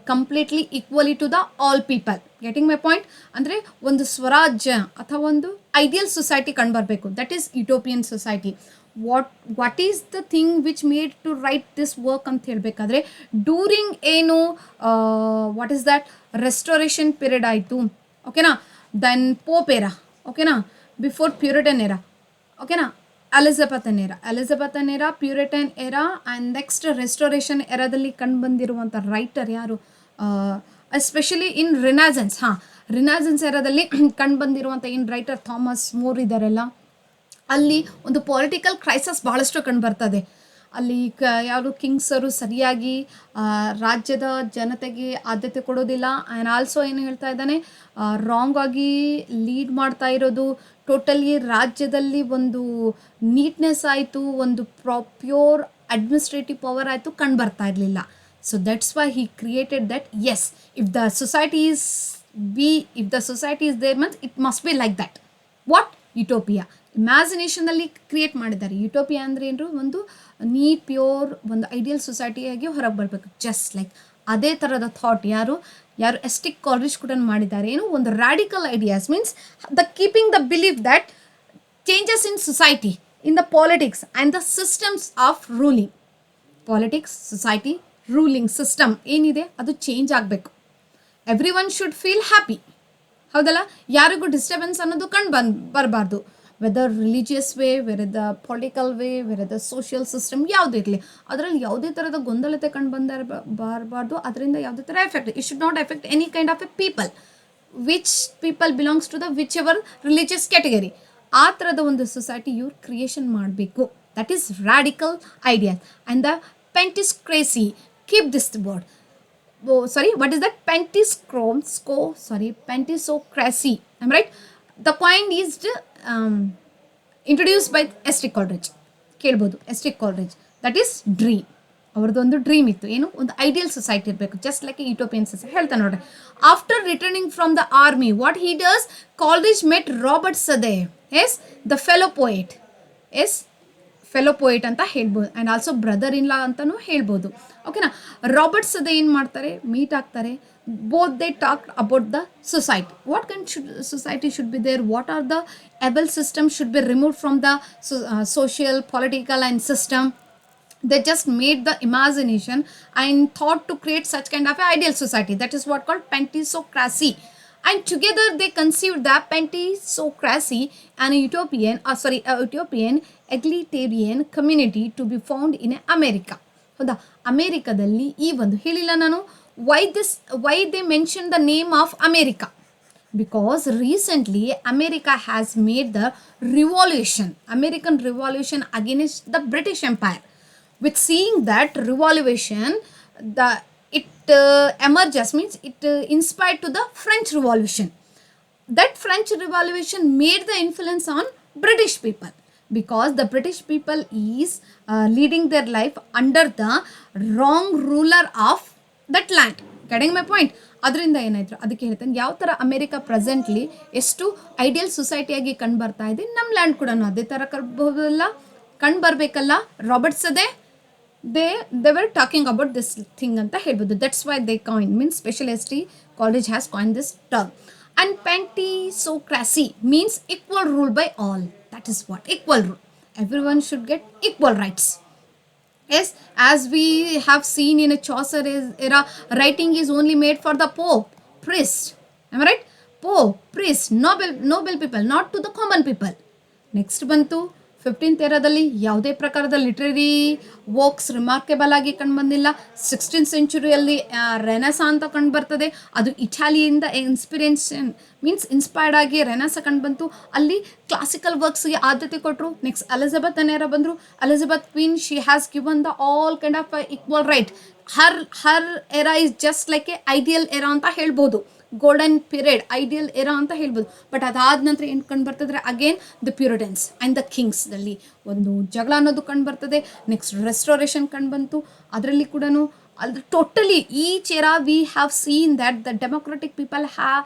completely equally to the all people. Getting my point? ಅಂದರೆ ಒಂದು ಸ್ವರಾಜ್ಯ ಅಥವಾ ಒಂದು ಐಡಿಯಲ್ ಸೊಸೈಟಿ ಕಂಡುಬರಬೇಕು. That is utopian society. What is the thing which made to write this work ಅಂತ ಹೇಳಬೇಕಾದ್ರೆ, ಡ್ಯೂರಿಂಗ್ ಏನು what is that restoration period ಆಯಿತು, ಓಕೆನಾ, ದೆನ್ ಪೋಪ್ ಎರಾ, ಓಕೆನಾ, ಬಿಫೋರ್ ಪ್ಯೂರಿಟನ್ ಎರಾ, ಓಕೆನಾ, Elizabethan era, Puritan era, and next restoration ಎರಾದಲ್ಲಿ ಕಂಡು ಬಂದಿರುವಂಥ ರೈಟರ್ ಯಾರು, ಎಸ್ಪೆಷಲಿ ಇನ್ ರಿನಾಜೆನ್ಸ್. ರಿನಾಜೆನ್ಸ್ ಎರಾದಲ್ಲಿ ಕಂಡು ಬಂದಿರುವಂಥ ಏನು ರೈಟರ್ ಥಾಮಸ್ ಮೋರ್ ಇದ್ದಾರಲ್ಲ, ಅಲ್ಲಿ ಒಂದು ಪೊಲಿಟಿಕಲ್ ಕ್ರೈಸಸ್ ಭಾಳಷ್ಟು ಕಂಡು ಬರ್ತದೆ. ಅಲ್ಲಿ ಯಾರು ಕಿಂಗ್ಸರು ಸರಿಯಾಗಿ ರಾಜ್ಯದ ಜನತೆಗೆ ಆದ್ಯತೆ ಕೊಡೋದಿಲ್ಲ. ಆ್ಯಂಡ್ ಆಲ್ಸೋ ಏನು ಹೇಳ್ತಾ ಇದ್ದಾನೆ, ರಾಂಗ್ ಆಗಿ ಲೀಡ್ ಮಾಡ್ತಾ ಇರೋದು. ಟೋಟಲಿ ರಾಜ್ಯದಲ್ಲಿ ಒಂದು ನೀಟ್ನೆಸ್ ಆಯಿತು, ಒಂದು ಪ್ಯೂರ್ ಅಡ್ಮಿನಿಸ್ಟ್ರೇಟಿವ್ ಪವರ್ ಆಯಿತು, ಕಂಡು ಬರ್ತಾ ಇರಲಿಲ್ಲ. So that's why he created that. Yes, if the society is there means it must be like that. What? Utopia. ಇಮ್ಯಾಜಿನೇಷನಲ್ಲಿ ಕ್ರಿಯೇಟ್ ಮಾಡಿದ್ದಾರೆ. ಯುಟೋಪಿಯಾ ಅಂದರೆ ಏನು, ಒಂದು ನೀಟ್ ಪ್ಯೂರ್ ಒಂದು ಐಡಿಯಲ್ ಸೊಸೈಟಿಯಾಗಿ ಹೊರಗೆ ಬರಬೇಕು. ಜಸ್ಟ್ ಲೈಕ್ ಅದೇ ಥರದ ಥಾಟ್ ಯಾರು ಎಸ್ ಟಿ ಕಾಲರಿಜ್ ಕೂಡ ಮಾಡಿದ್ದಾರೆ. ಏನು, ಒಂದು radical ideas means the keeping the believe that changes in society, in the politics and the systems of ruling. Politics, society, ruling system ಏನಿದೆ ಅದು ಚೇಂಜ್ ಆಗಬೇಕು. Every one should feel happy. ಹೌದಲ್ಲ, ಯಾರಿಗೂ ಡಿಸ್ಟರ್ಬೆನ್ಸ್ ಅನ್ನೋದು ಬರಬಾರ್ದು. Whether religious way, whether political way, whether social system ಯಾವುದೇ ಇರಲಿ, ಅದರಲ್ಲಿ ಯಾವುದೇ ಥರದ ಗೊಂದಲತೆ ಬರಬಾರ್ದು. ಅದರಿಂದ ಯಾವುದೇ ಥರ effect, it should not effect any kind of a people which people belongs to the which ever religious category. ಆ ಥರದ ಒಂದು ಸೊಸೈಟಿ ಇವ್ರು ಕ್ರಿಯೇಷನ್ ಮಾಡಬೇಕು. That is radical ideas. And the pantisocracy, keep this word. What is that? Pentisocracy. I'm right? The coin is introduced by S T Coleridge. ಕೇಳ್ಬೋದು, S T Coleridge. That is dream. ಅವ್ರದ್ದೊಂದು ಡ್ರೀಮ್ ಇತ್ತು, ಏನು, ಒಂದು ಐಡಿಯಲ್ ಸೊಸೈಟಿ ಇರಬೇಕು, just like a utopian society. ಹೇಳ್ತಾ ನೋಡ್ರಿ, after returning from the army, what he does, Coleridge met Robert Southey, as the fellow poet. ಅಂತ ಹೇಳ್ಬೋದು. And also brother in law ಅಂತಲೂ ಹೇಳ್ಬೋದು. ಓಕೆನಾ. ರಾಬರ್ಟ್ ಸದೇ ಏನು ಮಾಡ್ತಾರೆ, ಮೀಟ್ ಆಗ್ತಾರೆ. Both they talk about the society. What kind society should be there, what are the able system should be remove from the social, political and system. They just made the imagination and thought to create such kind of an ideal society. That is what called pentisocracy. And together they conceived the pentisocracy and a utopian egalitarian community to be found in America. ಹೌದಾ, ಅಮೇರಿಕಾದಲ್ಲಿ ಈ ಒಂದು ಹೇಳಿಲ್ಲ ನಾನು. why they mentioned the name of America? Because recently America has made the American revolution against the British Empire. With seeing that revolution, it emerges, means it inspired to the French Revolution. That French Revolution made the influence on British people, because the British people is leading their life under the wrong ruler of that land. Getting my point? ಅದರಿಂದ ಏನಾಯಿತು, ಅದಕ್ಕೆ ಹೇಳ್ತೇನೆ, ಯಾವ ಥರ ಅಮೇರಿಕಾ ಪ್ರೆಸೆಂಟ್ಲಿ ಎಷ್ಟು ಐಡಿಯಲ್ ಸೊಸೈಟಿಯಾಗಿ ಕಂಡು ಬರ್ತಾ ಇದೆ, ನಮ್ಮ ಲ್ಯಾಂಡ್ ಕೂಡ ಅದೇ ಥರ ಕಂಡು ಬರಬೇಕಲ್ಲ. Robert Southey they were talking about this thing anta helbodu. That's why they coined, means special S T Coleridge has coined this term. And pentisocracy means equal rule by all. That is what equal rule. Everyone should get equal rights. Yes, as we have seen in a Chaucer era, writing is only made for the pope, priest. Am I right? Pope, priest, noble people, not to the common people. Next bantu 15th ಏರಾದಲ್ಲಿ ಯಾವುದೇ ಪ್ರಕಾರದ ಲಿಟ್ರರಿ ವರ್ಕ್ಸ್ ರಿಮಾರ್ಕೆಬಲ್ ಆಗಿ ಕಂಡು ಬಂದಿಲ್ಲ. 16th ಸೆಂಚುರಿಯಲ್ಲಿ ರೆನೆಸಾ ಅಂತ ಕಂಡು ಬರ್ತದೆ. ಅದು ಇಟಾಲಿಯಿಂದ ಇನ್ಸ್ಪೈರ್ಡ್ ಆಗಿ ರೆನೆಸಾ ಕಂಡು ಬಂತು. ಅಲ್ಲಿ ಕ್ಲಾಸಿಕಲ್ ವರ್ಕ್ಸ್ಗೆ ಆದ್ಯತೆ ಕೊಟ್ಟರು. ನೆಕ್ಸ್ಟ್ ಎಲಿಜಬೆತ್ ಅನ್ನೇರ ಬಂದರು. Elizabeth queen, she has given the all kind of equal right. Har era is just like A ideal era ಅಂತ ಹೇಳ್ಬೋದು. ಗೋಲ್ಡನ್ ಪೀರಿಯಡ್, ಐಡಿಯಲ್ ಎರಾ ಅಂತ ಹೇಳ್ಬೋದು. ಬಟ್ ಅದಾದ ನಂತರ ಏನು ಕಂಡು ಬರ್ತದ್ರೆ, ಅಗೇನ್ ದ ಪ್ಯೂರಿಟನ್ಸ್ ಆ್ಯಂಡ್ ದ ಕಿಂಗ್ಸ್ದಲ್ಲಿ ಒಂದು ಜಗಳ ಅನ್ನೋದು ಕಂಡು ಬರ್ತದೆ. ನೆಕ್ಸ್ಟ್ ರೆಸ್ಟೋರೇಷನ್ ಕಂಡು ಬಂತು. ಅದರಲ್ಲಿ ಕೂಡ ಅದು totally each era V have scene that the democratic people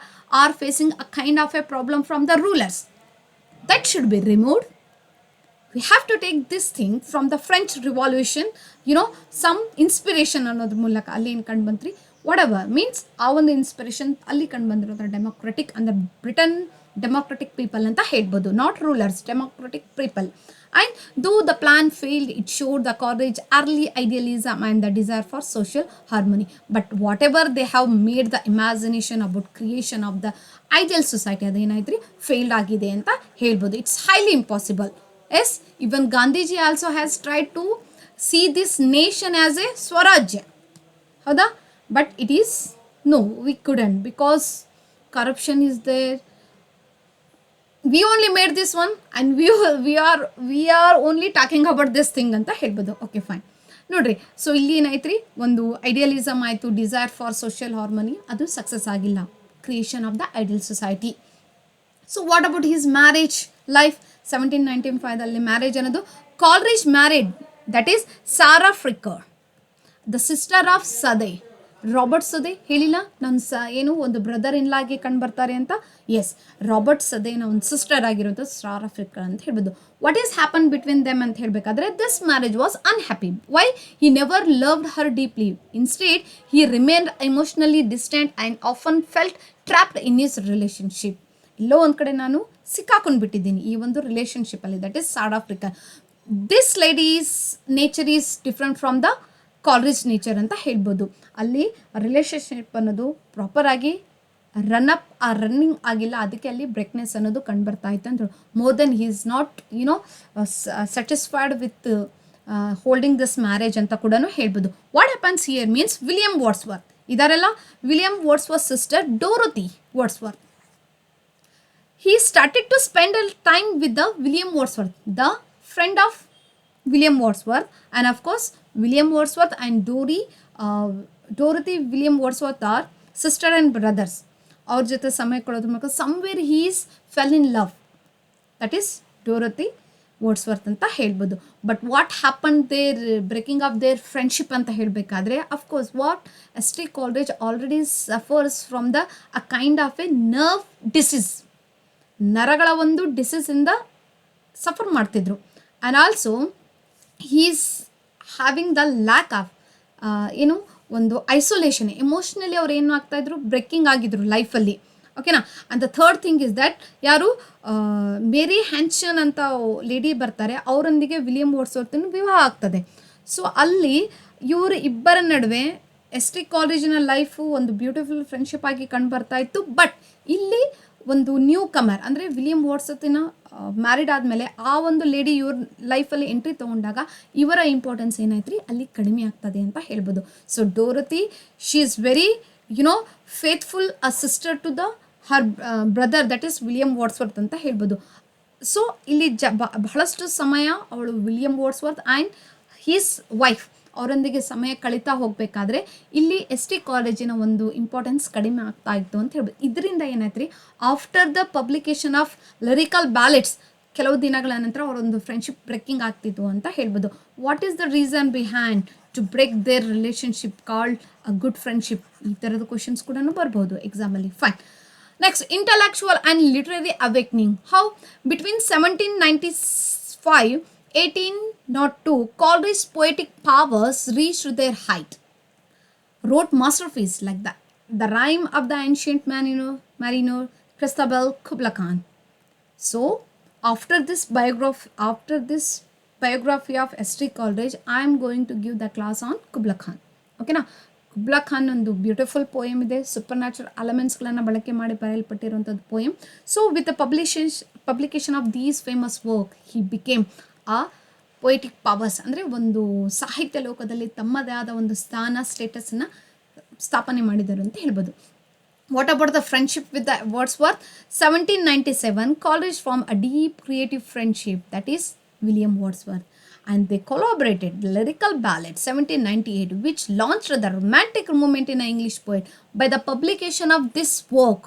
are facing a kind of A problem from the rulers. That should be removed. We have to take this thing from the French Revolution, some inspiration ಅನ್ನೋದ್ರ ಮೂಲಕ ಅಲ್ಲಿ ಏನು ಕಂಡು ಬಂತ್ರಿ, whatever means ಆ ಒಂದು ಇನ್ಸ್ಪಿರೇಷನ್ ಅಲ್ಲಿ ಕಂಡು ಬಂದಿರೋದ್ರ ಡೆಮೊಕ್ರೆಟಿಕ್ ಅಂದರೆ ಬ್ರಿಟನ್ ಡೆಮೊಕ್ರೆಟಿಕ್ ಪೀಪಲ್ ಅಂತ ಹೇಳ್ಬೋದು, not rulers, democratic people. And though the plan failed, it showed the Coleridge early idealism and the desire for social harmony. But whatever they have made the imagination about creation of the ideal society, ಅದೇನಾಯ್ತು ಫೇಲ್ಡ್ ಆಗಿದೆ ಅಂತ ಹೇಳ್ಬೋದು. It's highly impossible. Yes, even Gandhiji also has tried to see this nation as a Swarajya. Howda? But it is, no, we couldn't, because corruption is there. We only made this one and we are only talking about this thing anta helbodu. Okay, fine. ನೋಡ್ರಿ, ಸೊ ಇಲ್ಲಿ ಏನಾಯ್ತು ರೀ, ಒಂದು ಐಡಿಯಲಿಸಮ್ ಆಯಿತು, ಡಿಸೈರ್ ಫಾರ್ ಸೋಷಿಯಲ್ ಹಾರ್ಮನಿ, ಅದು ಸಕ್ಸಸ್ ಆಗಿಲ್ಲ. Creation of the ideal society. So what about his marriage life? 1795 marriage ಅನ್ನೋದು, Coleridge married, that is Sara Fricker, the sister of Southey. Robert Southey ಹೇಳಿಲ್ಲ ನನ್ನ ಏನು ಒಂದು ಬ್ರದರ್ ಇನ್ ಲಾಗೆ ಕಂಡು ಬರ್ತಾರೆ ಅಂತ. ಎಸ್, ರಾಬರ್ಟ್ ಸದೇನ ಒಂದು ಸಿಸ್ಟರ್ ಆಗಿರುವಂಥ ಸ್ಟಾರ್ ಆಫ್ರಿಕಾ ಅಂತ ಹೇಳ್ಬೋದು. What is happen between them ಅಂತ ಹೇಳಬೇಕಾದ್ರೆ this marriage was unhappy. Why? He never loved her deeply. Instead he remained emotionally distant and often felt trapped in his relationship. ಎಲ್ಲೋ ಒಂದು ಕಡೆ ನಾನು ಸಿಕ್ಕಾಕೊಂಡು ಬಿಟ್ಟಿದ್ದೀನಿ ಈ ಒಂದು ರಿಲೇಷನ್ಶಿಪ್ಪಲ್ಲಿ, that is Sara Fricker. This ladies nature is different from the Coleridge nature ಅಂತ ಹೇಳ್ಬೋದು. ಅಲ್ಲಿ ರಿಲೇಷನ್ಶಿಪ್ ಅನ್ನೋದು ಪ್ರಾಪರಾಗಿ ರನ್ನಿಂಗ್ ಆಗಿಲ್ಲ, ಅದಕ್ಕೆ ಅಲ್ಲಿ ಬ್ರೇಕ್ನೆಸ್ ಅನ್ನೋದು ಕಂಡು ಬರ್ತಾ ಇತ್ತು ಅಂತ. More then he is not satisfied with holding this marriage ಅಂತ ಕೂಡ ಹೇಳ್ಬೋದು. What happens here means William Wordsworth ಇದಾರಲ್ಲ, William Wordsworth sister Dorothy Wordsworth, he started to spend a time with the William Wordsworth, the friend of William Wordsworth, and of course William Wordsworth and Dorothy William Wordsworth are sister and brothers. ಅವ್ರ ಜೊತೆ ಸಮಯ ಕೊಡೋದ್ರ ಮೂಲಕ somewhere he's fell in love, that is Dorothy Wordsworth ಅಂತ ಹೇಳ್ಬೋದು. But what happen their breaking of their friendship ಅಂತ ಹೇಳಬೇಕಾದ್ರೆ of course what S T Coleridge already suffers from the a kind of a nerve disease, ನರಗಳ ಒಂದು ಡಿಸೀಸಿಂದ ಸಫರ್ ಮಾಡ್ತಿದ್ರು. And also he's having the lack of ಏನು ಒಂದು ಐಸೋಲೇಷನ್, ಎಮೋಷ್ನಲಿ ಅವ್ರು ಏನು ಆಗ್ತಾಯಿದ್ರು, ಬ್ರೇಕಿಂಗ್ ಆಗಿದ್ರು ಲೈಫಲ್ಲಿ. ಓಕೆನಾ. And the third thing is that ಯಾರು ಮೇರಿ ಹ್ಯಾನ್ಷನ್ ಅಂತ ಲೇಡಿ ಬರ್ತಾರೆ, ಅವರೊಂದಿಗೆ ವಿಲಿಯಂ ವರ್ಡ್ಸ್ವರ್ತನ ವಿವಾಹ ಆಗ್ತದೆ. ಸೊ ಅಲ್ಲಿ ಇವರು ಇಬ್ಬರ ನಡುವೆ ಎಸ್ ಟಿ ಕಾಲೇಜಿನ ಲೈಫು ಒಂದು ಬ್ಯೂಟಿಫುಲ್ ಫ್ರೆಂಡ್ಶಿಪ್ ಆಗಿ ಕಂಡು ಬರ್ತಾ ಇತ್ತು. ಬಟ್ ಇಲ್ಲಿ ಒಂದು ನ್ಯೂ ಕಮರ್ ಅಂದರೆ ವಿಲಿಯಂ ವರ್ಡ್ಸ್ವರ್ತಿನ ಮ್ಯಾರಿಡ್ ಆದಮೇಲೆ ಆ ಒಂದು ಲೇಡಿ ಇವ್ರ ಲೈಫಲ್ಲಿ ಎಂಟ್ರಿ ತೊಗೊಂಡಾಗ ಇವರ ಇಂಪಾರ್ಟೆನ್ಸ್ ಏನಾಯ್ತು ರೀ ಅಲ್ಲಿ ಕಡಿಮೆ ಆಗ್ತದೆ ಅಂತ ಹೇಳ್ಬೋದು. So Dorothy she is very faithful a sister to the her brother, that is William Wordsworth ಅಂತ ಹೇಳ್ಬೋದು. ಸೊ ಇಲ್ಲಿ ಬಹಳಷ್ಟು ಸಮಯ ಅವಳು William Wordsworth and his wife ಅವರೊಂದಿಗೆ ಸಮಯ ಕಳೀತಾ ಹೋಗಬೇಕಾದ್ರೆ ಇಲ್ಲಿ ಎಸ್ ಟಿ ಕಾಲೇಜಿನ ಒಂದು ಇಂಪಾರ್ಟೆನ್ಸ್ ಕಡಿಮೆ ಆಗ್ತಾ ಇತ್ತು ಅಂತ ಹೇಳ್ಬೋದು. ಇದರಿಂದ ಏನಾಯ್ತು ರೀ, after the publication of lyrical ballads ಕೆಲವು ದಿನಗಳ ನಂತರ ಅವರೊಂದು ಫ್ರೆಂಡ್ಶಿಪ್ ಬ್ರೇಕಿಂಗ್ ಆಗ್ತಿತ್ತು ಅಂತ ಹೇಳ್ಬೋದು. What is the reason behind to break their relationship called a good friendship? ಈ ಥರದ ಕ್ವಶನ್ಸ್ ಕೂಡ ಬರ್ಬೋದು ಎಕ್ಸಾಮಲ್ಲಿ. Fine. Next, intellectual and literary awakening. How between 1795 1802 Coleridge's poetic powers reached their height. Wrote masterpieces like the Rime of the Ancient Mariner, Christabel, Kubla Khan. So after this biography of S T Coleridge, I am going to give the class on Kubla Khan. Okay na? Kubla Khan ಒಂದು ಬ್ಯೂಟಿಫುಲ್ ಪೋಯಮ್ ಇದೆ, ಸೂಪರ್ ನ್ಯಾಚುರಲ್ ಎಲಿಮೆಂಟ್ಸ್ಗಳನ್ನು ಬಳಕೆ ಮಾಡಿ ಬರೆಯಲ್ಪಟ್ಟಿರುವಂಥದ್ದು poem. So with the publication of these famous work he became a poetic powers, ಅಂದರೆ ಒಂದು ಸಾಹಿತ್ಯ ಲೋಕದಲ್ಲಿ ತಮ್ಮದೇ ಆದ ಒಂದು ಸ್ಟೇಟಸನ್ನು ಸ್ಥಾಪನೆ ಮಾಡಿದರು ಅಂತ ಹೇಳ್ಬೋದು. What about the friendship with the Wordsworth? 1797 Coleridge formed a deep creative friendship, that is William Wordsworth, and they collaborated lyrical ballad 1798, which launched the romantic movement in an English poet. By the publication of this work,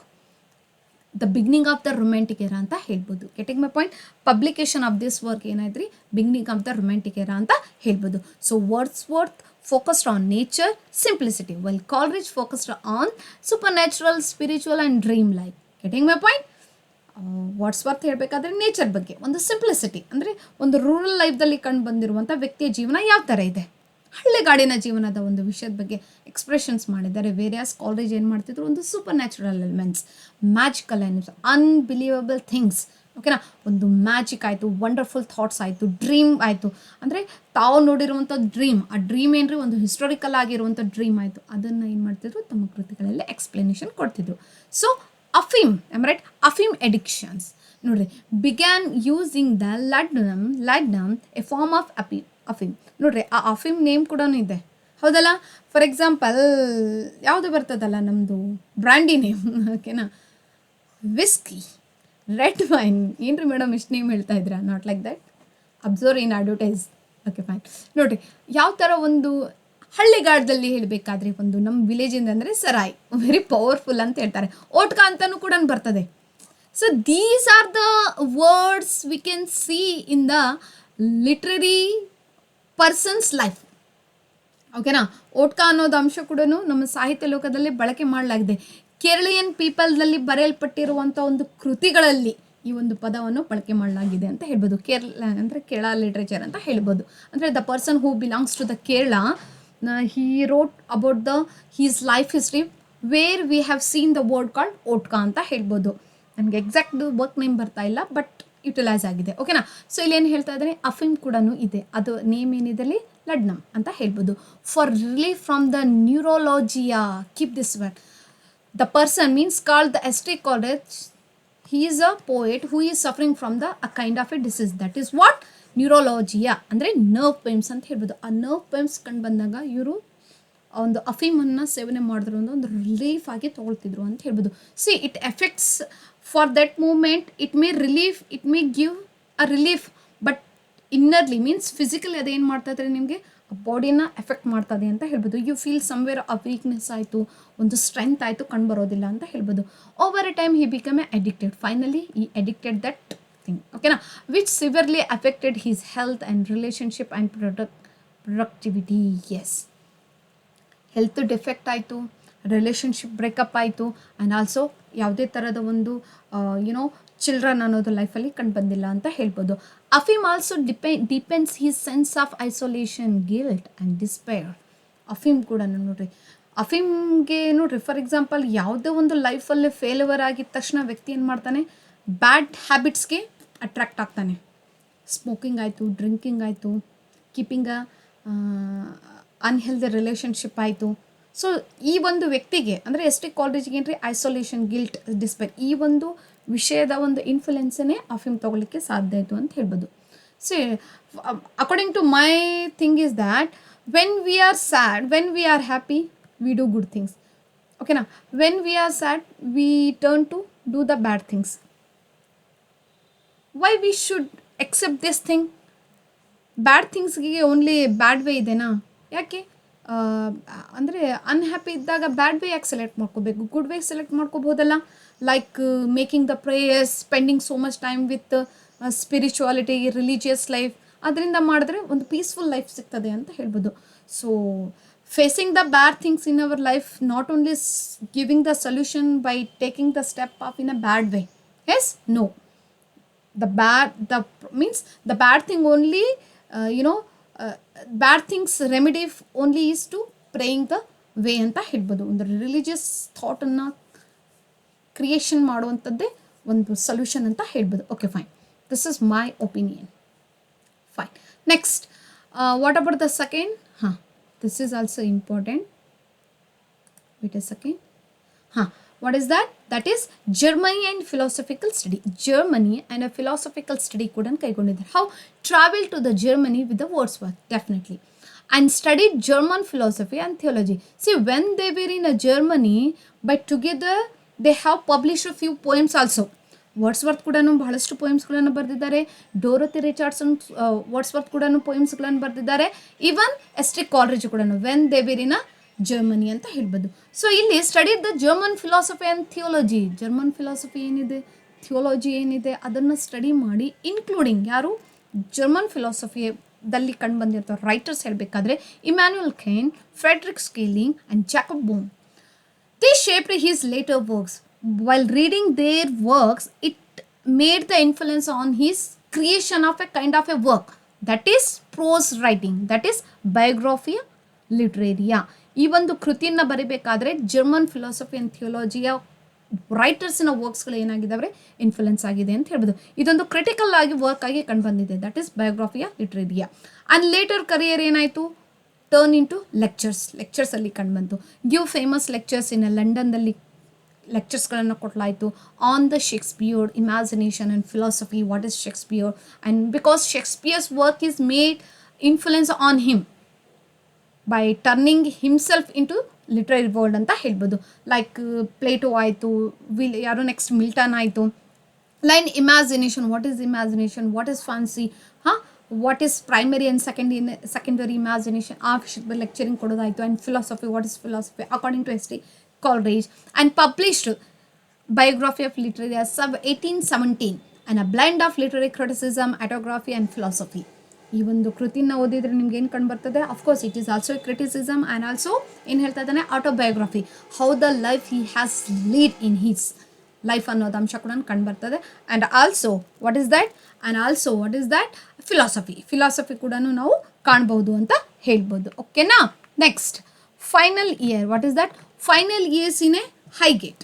the beginning of the romantic era ಅಂತ ಹೇಳ್ಬೋದು. Getting my point? Publication of this work ಏನಾಯ್ತು ರೀ, beginning of the romantic era ಅಂತ ಹೇಳ್ಬೋದು. So Wordsworth focused on nature, simplicity, while Coleridge focused on supernatural, spiritual and dream-like. Getting my point? Wordsworth ಹೇಳಬೇಕಾದ್ರೆ ನೇಚರ್ ಬಗ್ಗೆ, ಒಂದು ಸಿಂಪ್ಲಿಸಿಟಿ ಅಂದರೆ ಒಂದು ರೂರಲ್ ಲೈಫ್ದಲ್ಲಿ ಕಂಡು ಬಂದಿರುವಂಥ ವ್ಯಕ್ತಿಯ ಜೀವನ ಯಾವ ಥರ ಇದೆ, ಹಳ್ಳಿಗಾಡಿನ ಜೀವನದ ಒಂದು ವಿಷಯದ ಬಗ್ಗೆ ಎಕ್ಸ್ಪ್ರೆಷನ್ಸ್ ಮಾಡಿದ್ದಾರೆ. ವೇರಿಯಸ್ ಕಾಲೇಜ್ ಏನು ಮಾಡ್ತಿದ್ರು, ಒಂದು super natural elements, magical elements, unbelievable things. ಓಕೆನಾ, ಒಂದು ಮ್ಯಾಜಿಕ್ ಆಯಿತು, ವಂಡರ್ಫುಲ್ ಥಾಟ್ಸ್ ಆಯಿತು, ಡ್ರೀಮ್ ಆಯಿತು. ಅಂದರೆ ತಾವು ನೋಡಿರುವಂಥ ಡ್ರೀಮ್, ಆ ಡ್ರೀಮ್ ಏನ್ರಿ ಒಂದು ಹಿಸ್ಟೋರಿಕಲ್ ಆಗಿರುವಂಥ ಡ್ರೀಮ್ ಆಯಿತು, ಅದನ್ನು ಏನು ಮಾಡ್ತಿದ್ರು ತಮ್ಮ ಕೃತಿಗಳಲ್ಲಿ ಎಕ್ಸ್ಪ್ಲನೇಷನ್ ಕೊಡ್ತಿದ್ರು. ಸೊ ಅಫೀಮ್, ರೈಟ್, ಅಫೀಮ್ ಎಡಿಕ್ಷನ್ಸ್ ನೋಡ್ರಿ began using the laudanum a form of ಅಫೀಮ್. ನೋಡ್ರಿ ಆ ಅಫೀಮ್ ನೇಮ್ ಕೂಡ ಇದೆ, ಹೌದಲ್ಲ. ಫಾರ್ ಎಕ್ಸಾಂಪಲ್ ಯಾವುದು ಬರ್ತದಲ್ಲ ನಮ್ಮದು ಬ್ರ್ಯಾಂಡಿ ನೇಮ್, ಓಕೆನಾ, ವಿಸ್ಕಿ, ರೆಡ್ ವೈನ್. ಏನ್ರಿ ಮೇಡಮ್ ಇಷ್ಟು ನೇಮ್ ಹೇಳ್ತಾ ಇದ್ದೀರಾ? Not like that, observe in advertise. Okay fine. ನೋಡಿರಿ ಯಾವ ಥರ ಒಂದು ಹಳ್ಳಿಗಾಡದಲ್ಲಿ ಹೇಳಬೇಕಾದ್ರೆ ಒಂದು ನಮ್ಮ ವಿಲೇಜಿಂದ ಅಂದರೆ ಸರಾಯ್, ವೆರಿ ಪವರ್ಫುಲ್ ಅಂತ ಹೇಳ್ತಾರೆ. ಓಟ್ಕ ಅಂತಲೂ ಕೂಡ ಬರ್ತದೆ. So these are the words we can see in the literary persons life. ಓಕೆನಾ. ಓಟ್ಕಾ ಅನ್ನೋದು ಅಂಶ ಕೂಡ ನಮ್ಮ ಸಾಹಿತ್ಯ ಲೋಕದಲ್ಲಿ ಬಳಕೆ ಮಾಡಲಾಗಿದೆ. ಕೇರಳಿಯನ್ ಪೀಪಲ್ನಲ್ಲಿ ಬರೆಯಲ್ಪಟ್ಟಿರುವಂಥ ಒಂದು ಕೃತಿಗಳಲ್ಲಿ ಈ ಒಂದು ಪದವನ್ನು ಬಳಕೆ ಮಾಡಲಾಗಿದೆ ಅಂತ ಹೇಳ್ಬೋದು. ಕೇರಳ ಅಂದರೆ ಕೇರಳ ಲಿಟ್ರೇಚರ್ ಅಂತ ಹೇಳ್ಬೋದು. ಅಂದರೆ the person who belongs to the Kerala, he wrote about the his life history where we have seen the word called ಓಟ್ಕಾ ಅಂತ ಹೇಳ್ಬೋದು. ನನಗೆ ಎಕ್ಸಾಕ್ಟ್ ವರ್ಕ್ ನೇಮ್ ಬರ್ತಾ ಇಲ್ಲ, ಬಟ್ ಯುಟಿಲೈಸ್ ಆಗಿದೆ. ಓಕೆನಾ. ಸೊ ಇಲ್ಲಿ ಏನು ಹೇಳ್ತಾ ಇದ್ದಾರೆ, ಅಫಿಮ್ ಕೂಡ ಇದೆ, ಅದು ನೇಮ್ ಏನಿದೆ ಲಡ್ನಮ್ ಅಂತ ಹೇಳ್ಬೋದು. For relief from the neuralgia, keep this word, the person means called the S T Coleridge, he is a poet who is suffering from a kind of a disease, that is what ನ್ಯೂರೋಲಾಜಿಯಾ ಅಂದರೆ ನರ್ವ್ ಪೇನ್ಸ್ ಅಂತ ಹೇಳ್ಬೋದು. ಆ ನರ್ವ್ ಪೇನ್ಸ್ ಕಂಡು ಬಂದಾಗ ಇವರು ಒಂದು ಅಫೀಮನ್ನು ಸೇವನೆ ಮಾಡಿದ್ರು ಒಂದು ರಿಲೀಫ್ ಆಗಿ ತೊಗೊಳ್ತಿದ್ರು ಅಂತ ಹೇಳ್ಬೋದು. See it effects for that moment, it may relief, it may give a relief, but innerly means physically ಅದೇನು ಮಾಡ್ತಾ ಇದ್ರೆ ನಿಮಗೆ ಬಾಡಿನ ಎಫೆಕ್ಟ್ ಮಾಡ್ತದೆ ಅಂತ ಹೇಳ್ಬೋದು. You feel somewhere a weakness ಆಯಿತು, ಒಂದು ಸ್ಟ್ರೆಂತ್ ಆಯಿತು ಕಂಡುಬರೋದಿಲ್ಲ ಅಂತ ಹೇಳ್ಬೋದು. Over a time he become a addicted, finally ಈ ಅಡಿಕ್ಟೆಡ್ ದಟ್ ಥಿಂಗ್. ಓಕೆನಾ. Which severely affected his health and relationship and productivity. Yes, health defect ಆಯಿತು, ರಿಲೇಷನ್ಶಿಪ್ ಬ್ರೇಕಪ್ ಆಯಿತು, ಆ್ಯಂಡ್ ಆಲ್ಸೋ ಯಾವುದೇ ಥರದ ಒಂದು ಯುನೋ ಚಿಲ್ಡ್ರನ್ ಅನ್ನೋದು ಲೈಫಲ್ಲಿ ಕಂಡು ಬಂದಿಲ್ಲ ಅಂತ ಹೇಳ್ಬೋದು. ಅಫೀಮ್ also depends his sense of isolation, guilt and despair. ಅಫೀಮ್ ಕೂಡ ನೋಡ್ರಿ, ಅಫೀಮ್ಗೆ ನೋಡ್ರಿ ಫಾರ್ ಎಕ್ಸಾಂಪಲ್ ಯಾವುದೇ ಒಂದು ಲೈಫಲ್ಲಿ ಫೇಲ್ಯೂರ್ ಆಗಿದ ತಕ್ಷಣ ವ್ಯಕ್ತಿ ಏನು ಮಾಡ್ತಾನೆ, ಬ್ಯಾಡ್ ಹ್ಯಾಬಿಟ್ಸ್ಗೆ ಅಟ್ರ್ಯಾಕ್ಟ್ ಆಗ್ತಾನೆ. ಸ್ಮೋಕಿಂಗ್ ಆಯಿತು, ಡ್ರಿಂಕಿಂಗ್ ಆಯಿತು, ಕೀಪಿಂಗ್ ಅ ಅನ್ಹೆಲ್ದಿ ರಿಲೇಷನ್ಶಿಪ್ ಆಯಿತು. ಸೊ ಈ ಒಂದು ವ್ಯಕ್ತಿಗೆ ಅಂದರೆ S T Coleridgeಗೆ ಏನ್ರಿ ಐಸೋಲೇಷನ್, ಗಿಲ್ಟ್, ಡಿಸ್ಪೇರ್ ಈ ಒಂದು ವಿಷಯದ ಒಂದು ಇನ್ಫ್ಲುಯೆನ್ಸನ್ನೇ ಅಫೀಮ್ ತೊಗೊಳ್ಳಿಕ್ಕೆ ಸಾಧ್ಯ ಆಯಿತು ಅಂತ ಹೇಳ್ಬೋದು. See according to my thing is that when we are sad, when we are happy, we do good things. ಓಕೆನಾ. When we are sad, we turn to do the bad things. Why we should accept this thing? Bad ಥಿಂಗ್ಸ್ಗೆ ಓನ್ಲಿ ಬ್ಯಾಡ್ ವೇ ಇದೆನಾ? ಯಾಕೆ ಅಂದರೆ ಅನ್ಹ್ಯಾಪಿ ಇದ್ದಾಗ ಬ್ಯಾಡ್ ವೇ ಯಾಕೆ ಸೆಲೆಕ್ಟ್ ಮಾಡ್ಕೋಬೇಕು, ಗುಡ್ ವೇ ಸೆಲೆಕ್ಟ್ ಮಾಡ್ಕೋಬೋದಲ್ಲ. Like making the prayers, spending so much time with spirituality, religious life, ಅದರಿಂದ ಮಾಡಿದ್ರೆ ಒಂದು ಪೀಸ್ಫುಲ್ ಲೈಫ್ ಸಿಗ್ತದೆ ಅಂತ ಹೇಳ್ಬೋದು. So facing the bad things in our life, not only giving the solution by taking the step off in a bad way. Yes, no, the bad thing only, bad things remedy only is to praying the way ಅಂತ ಹೇಳ್ಬೋದು. ಒಂದು ರಿಲಿಜಿಯಸ್ ಥಾಟನ್ನು ಕ್ರಿಯೇಷನ್ ಮಾಡುವಂಥದ್ದೇ ಒಂದು ಸೊಲ್ಯೂಷನ್ ಅಂತ ಹೇಳ್ಬೋದು. Okay, fine, this is my opinion. Fine, next what about the second? This is also important. Wait a second. What is that? That is Germany and philosophical study. Germany and a philosophical study couldn't kaigondidare. How? Travel to the Germany with the Wordsworth, definitely, and studied German philosophy and theology. See, when they were in a Germany, but together they have published a few poems also. Wordsworth ಕೂಡ ಬಹಳಷ್ಟು ಪೋಯಮ್ಸ್ಗಳನ್ನು ಬರೆದಿದ್ದಾರೆ. ಡೋರತಿ ರಿಚಾರ್ಡ್ಸನ್ ವರ್ಡ್ಸ್ವರ್ತ್ ಕೂಡ ಪೋಯಮ್ಸ್ಗಳನ್ನು ಬರೆದಿದ್ದಾರೆ. ಈವನ್ S T Coleridge ಕೂಡ when they were in a Germany ಅಂತ ಹೇಳ್ಬೋದು. ಸೊ ಇಲ್ಲಿ study the German philosophy and theology. German philosophy ಏನಿದೆ, ಥಿಯೋಲಜಿ ಏನಿದೆ, ಅದನ್ನು ಸ್ಟಡಿ ಮಾಡಿ, ಇನ್ಕ್ಲೂಡಿಂಗ್ ಯಾರು ಜರ್ಮನ್ ಫಿಲಾಸಫಿದಲ್ಲಿ ಕಂಡು ಬಂದಿರ್ತಾರೆ ರೈಟರ್ಸ್ ಹೇಳಬೇಕಾದ್ರೆ Immanuel Kant, Friedrich Schelling and Jacob Boehme. They shaped his later works. While reading their works, it made the influence on his creation of a kind of a work, that is prose writing, that is Biographia Literaria. ಈ ಒಂದು ಕೃತಿಯನ್ನು ಬರೀಬೇಕಾದ್ರೆ ಜರ್ಮನ್ ಫಿಲಾಸಫಿ ಆ್ಯಂಡ್ ಥಿಯೋಲಜಿಯ ರೈಟರ್ಸಿನ ವರ್ಕ್ಸ್ಗಳು ಏನಾಗಿದ್ದಾವೆ, ಇನ್ಫ್ಲುಯೆನ್ಸ್ ಆಗಿದೆ ಅಂತ ಹೇಳ್ಬೋದು. ಇದೊಂದು ಕ್ರಿಟಿಕಲ್ ಆಗಿ ವರ್ಕ್ ಆಗಿ ಕಂಡು ಬಂದಿದೆ, that is Biographia Literaria. And later career ಏನಾಯಿತು, ಟರ್ನ್ ಇಂಟು ಲೆಕ್ಚರ್ಸಲ್ಲಿ ಕಂಡು ಬಂತು. ಗಿವ್ ಫೇಮಸ್ ಲೆಕ್ಚರ್ಸ್ ಇನ್ ಲಂಡನ್ದಲ್ಲಿ ಲೆಕ್ಚರ್ಸ್ಗಳನ್ನು ಕೊಡಲಾಯಿತು on the Shakespeare, imagination and philosophy, what is Shakespeare, and because Shakespeare's work is made influence on him by turning himself into literary world ಅಂತ ಹೇಳ್ಬೋದು. ಲೈಕ್ ಪ್ಲೇಟೋ ಆಯಿತು, ಯಾರು ನೆಕ್ಸ್ಟ್ ಮಿಲ್ಟನ್ ಆಯಿತು. Line imagination, what is imagination, what is fancy, what is primary and secondary imagination, ಆ ವಿಷಯದ ಲೆಕ್ಚರಿಂಗ್ ಕೊಡೋದಾಯಿತು. And philosophy, what is philosophy according to S T Coleridge, and published Biography of Literature sub 1817 and a blend of literary criticism, autography and philosophy. ಈ ಒಂದು ಕೃತಿನ ಓದಿದ್ರೆ ನಿಮ್ಗೆ ಏನು ಕಂಡು ಬರ್ತದೆ, of course it is also criticism and also ಏನು ಹೇಳ್ತಾ ಇದ್ದಾನೆ, autobiography, how the life he has lead in his life ಅನ್ನೋದು ಅಂಶ ಕೂಡ ಕಂಡು ಬರ್ತದೆ. And also what is that philosophy ಕೂಡ ನಾವು ಕಾಣ್ಬೋದು ಅಂತ ಹೇಳ್ಬೋದು. ಓಕೆನಾ. Next final year. What is that? Final years in a Highgate.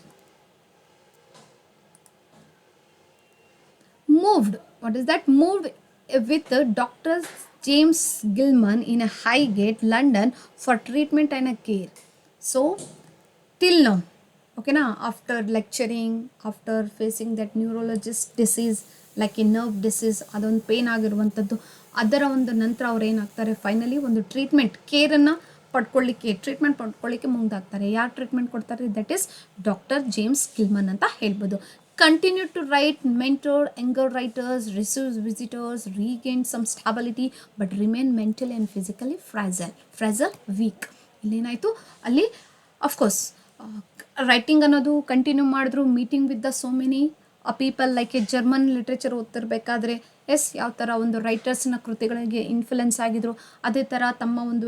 Moved with Dr. James Gilman in a Highgate, London for treatment and care. So till now, okay na, after lecturing, after facing that neurologist disease like a nerve disease, ಅದೊಂದು ಪೇನ್ ಆಗಿರುವಂಥದ್ದು, ಅದರ ಒಂದು ನಂತರ ಅವ್ರು ಏನಾಗ್ತಾರೆ, ಫೈನಲಿ ಒಂದು ಟ್ರೀಟ್ಮೆಂಟ್ ಪಡ್ಕೊಳ್ಳಿಕ್ಕೆ ಮುಂದಾಗ್ತಾರೆ. ಯಾರು ಟ್ರೀಟ್ಮೆಂಟ್ ಕೊಡ್ತಾರೆ? ದಟ್ ಈಸ್ ಡಾಕ್ಟರ್ ಜೇಮ್ಸ್ ಗಿಲ್ಮನ್ ಅಂತ ಹೇಳ್ಬೋದು. Continue to write, mentor younger writers, receive visitors, regain some stability, but remain mentally and physically fragile, weak. ಇಲ್ಲೇನಾಯಿತು ಅಲ್ಲಿ, ಅಫ್ಕೋರ್ಸ್ ರೈಟಿಂಗ್ ಅನ್ನೋದು ಕಂಟಿನ್ಯೂ ಮಾಡಿದ್ರು, meeting with the so many people, like a German literature ಓದ್ತಿರ್ಬೇಕಾದ್ರೆ ಯಾವ ಥರ ಒಂದು ರೈಟರ್ಸ್ನ ಕೃತಿಗಳಿಗೆ ಇನ್ಫ್ಲುಯೆನ್ಸ್ ಆಗಿದ್ರು, ಅದೇ ಥರ ತಮ್ಮ ಒಂದು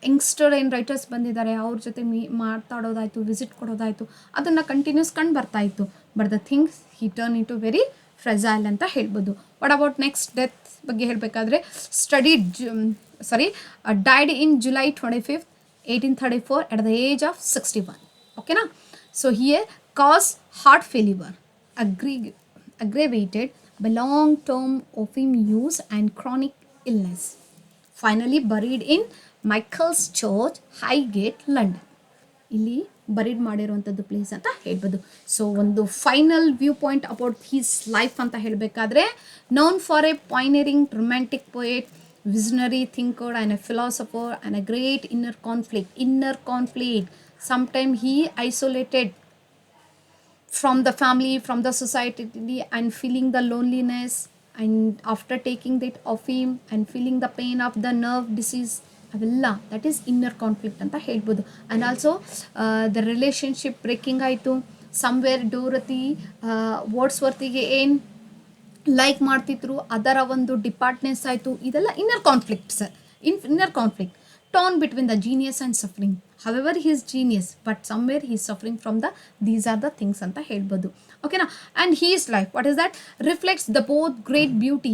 ಯಂಗ್ಸ್ಟರ್ ಏನು ರೈಟರ್ಸ್ ಬಂದಿದ್ದಾರೆ ಅವ್ರ ಜೊತೆ ಮಾತಾಡೋದಾಯಿತು, ವಿಸಿಟ್ ಕೊಡೋದಾಯಿತು, ಅದನ್ನು ಕಂಟಿನ್ಯೂಸ್ ಕಂಡು ಬರ್ತಾಯಿತ್ತು. But the things he turn in to very fragile ಅಂತ ಹೇಳ್ಬೋದು. ವಾಟ್ ಅಬೌಟ್ ನೆಕ್ಸ್ಟ್ ಡೆತ್ ಬಗ್ಗೆ ಹೇಳಬೇಕಾದ್ರೆ, died in July 25th, 1834 at the age of 61. ಓಕೆನಾ. So here cause heart failure aggravated by long-term opium use and chronic illness. Finally buried in Michael's Church, Highgate, London. ಇಲ್ಲಿ ಬರೀಡ್ ಮಾಡಿರುವಂಥದ್ದು ಪ್ಲೇಸ್ ಅಂತ ಹೇಳ್ಬೋದು. ಸೊ ಒಂದು final view point about his life ಅಂತ ಹೇಳಬೇಕಾದ್ರೆ, known for a pioneering romantic poet, visionary thinker and a philosopher and a great inner conflict. Sometimes he isolated from the family, from the society, and feeling the loneliness, and after taking that opium and feeling the pain of the nerve disease, ಅವೆಲ್ಲ ದಟ್ ಈಸ್ ಇನ್ನರ್ ಕಾನ್ಫ್ಲಿಕ್ಟ್ ಅಂತ ಹೇಳ್ಬೋದು. And also the relationship breaking ಆಯಿತು. ಸಮ್ವೇರ್ ಡೋರತಿ ವರ್ಡ್ಸ್ವರ್ತಿಗೆ ಏನು ಲೈಕ್ ಮಾಡ್ತಿದ್ರು, ಅದರ ಒಂದು ಡಿಪಾರ್ಟ್ನೆಸ್ ಆಯಿತು. ಇದೆಲ್ಲ inner conflict sir. Inner conflict torn between the genius and suffering. However, he is genius, but somewhere he is suffering from these are the things anta helbodu. Okay na. And his life, what is that? Reflects the both great beauty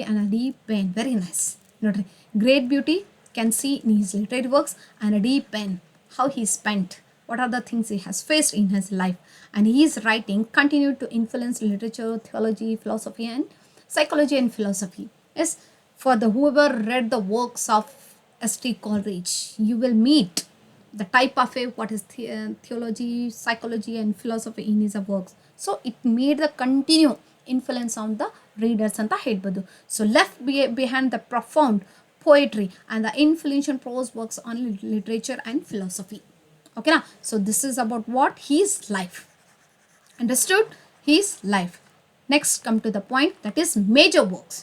and a deep pain. Very nice. Nodri, great beauty can see in his literary works, and a deep pain, how he spent, what are the things he has faced in his life. And his writing continued to influence literature, theology, philosophy and psychology and philosophy. Yes, for the whoever read the works of S T Coleridge, you will meet the type of what is theology, psychology and philosophy in his works. So it made the continue influence on the readers anta helbodu. So left behind the profound poetry and the influential prose works on literature and philosophy. Okay na. So this is about what his life. Understood? His life. Next come to the point, that is major works.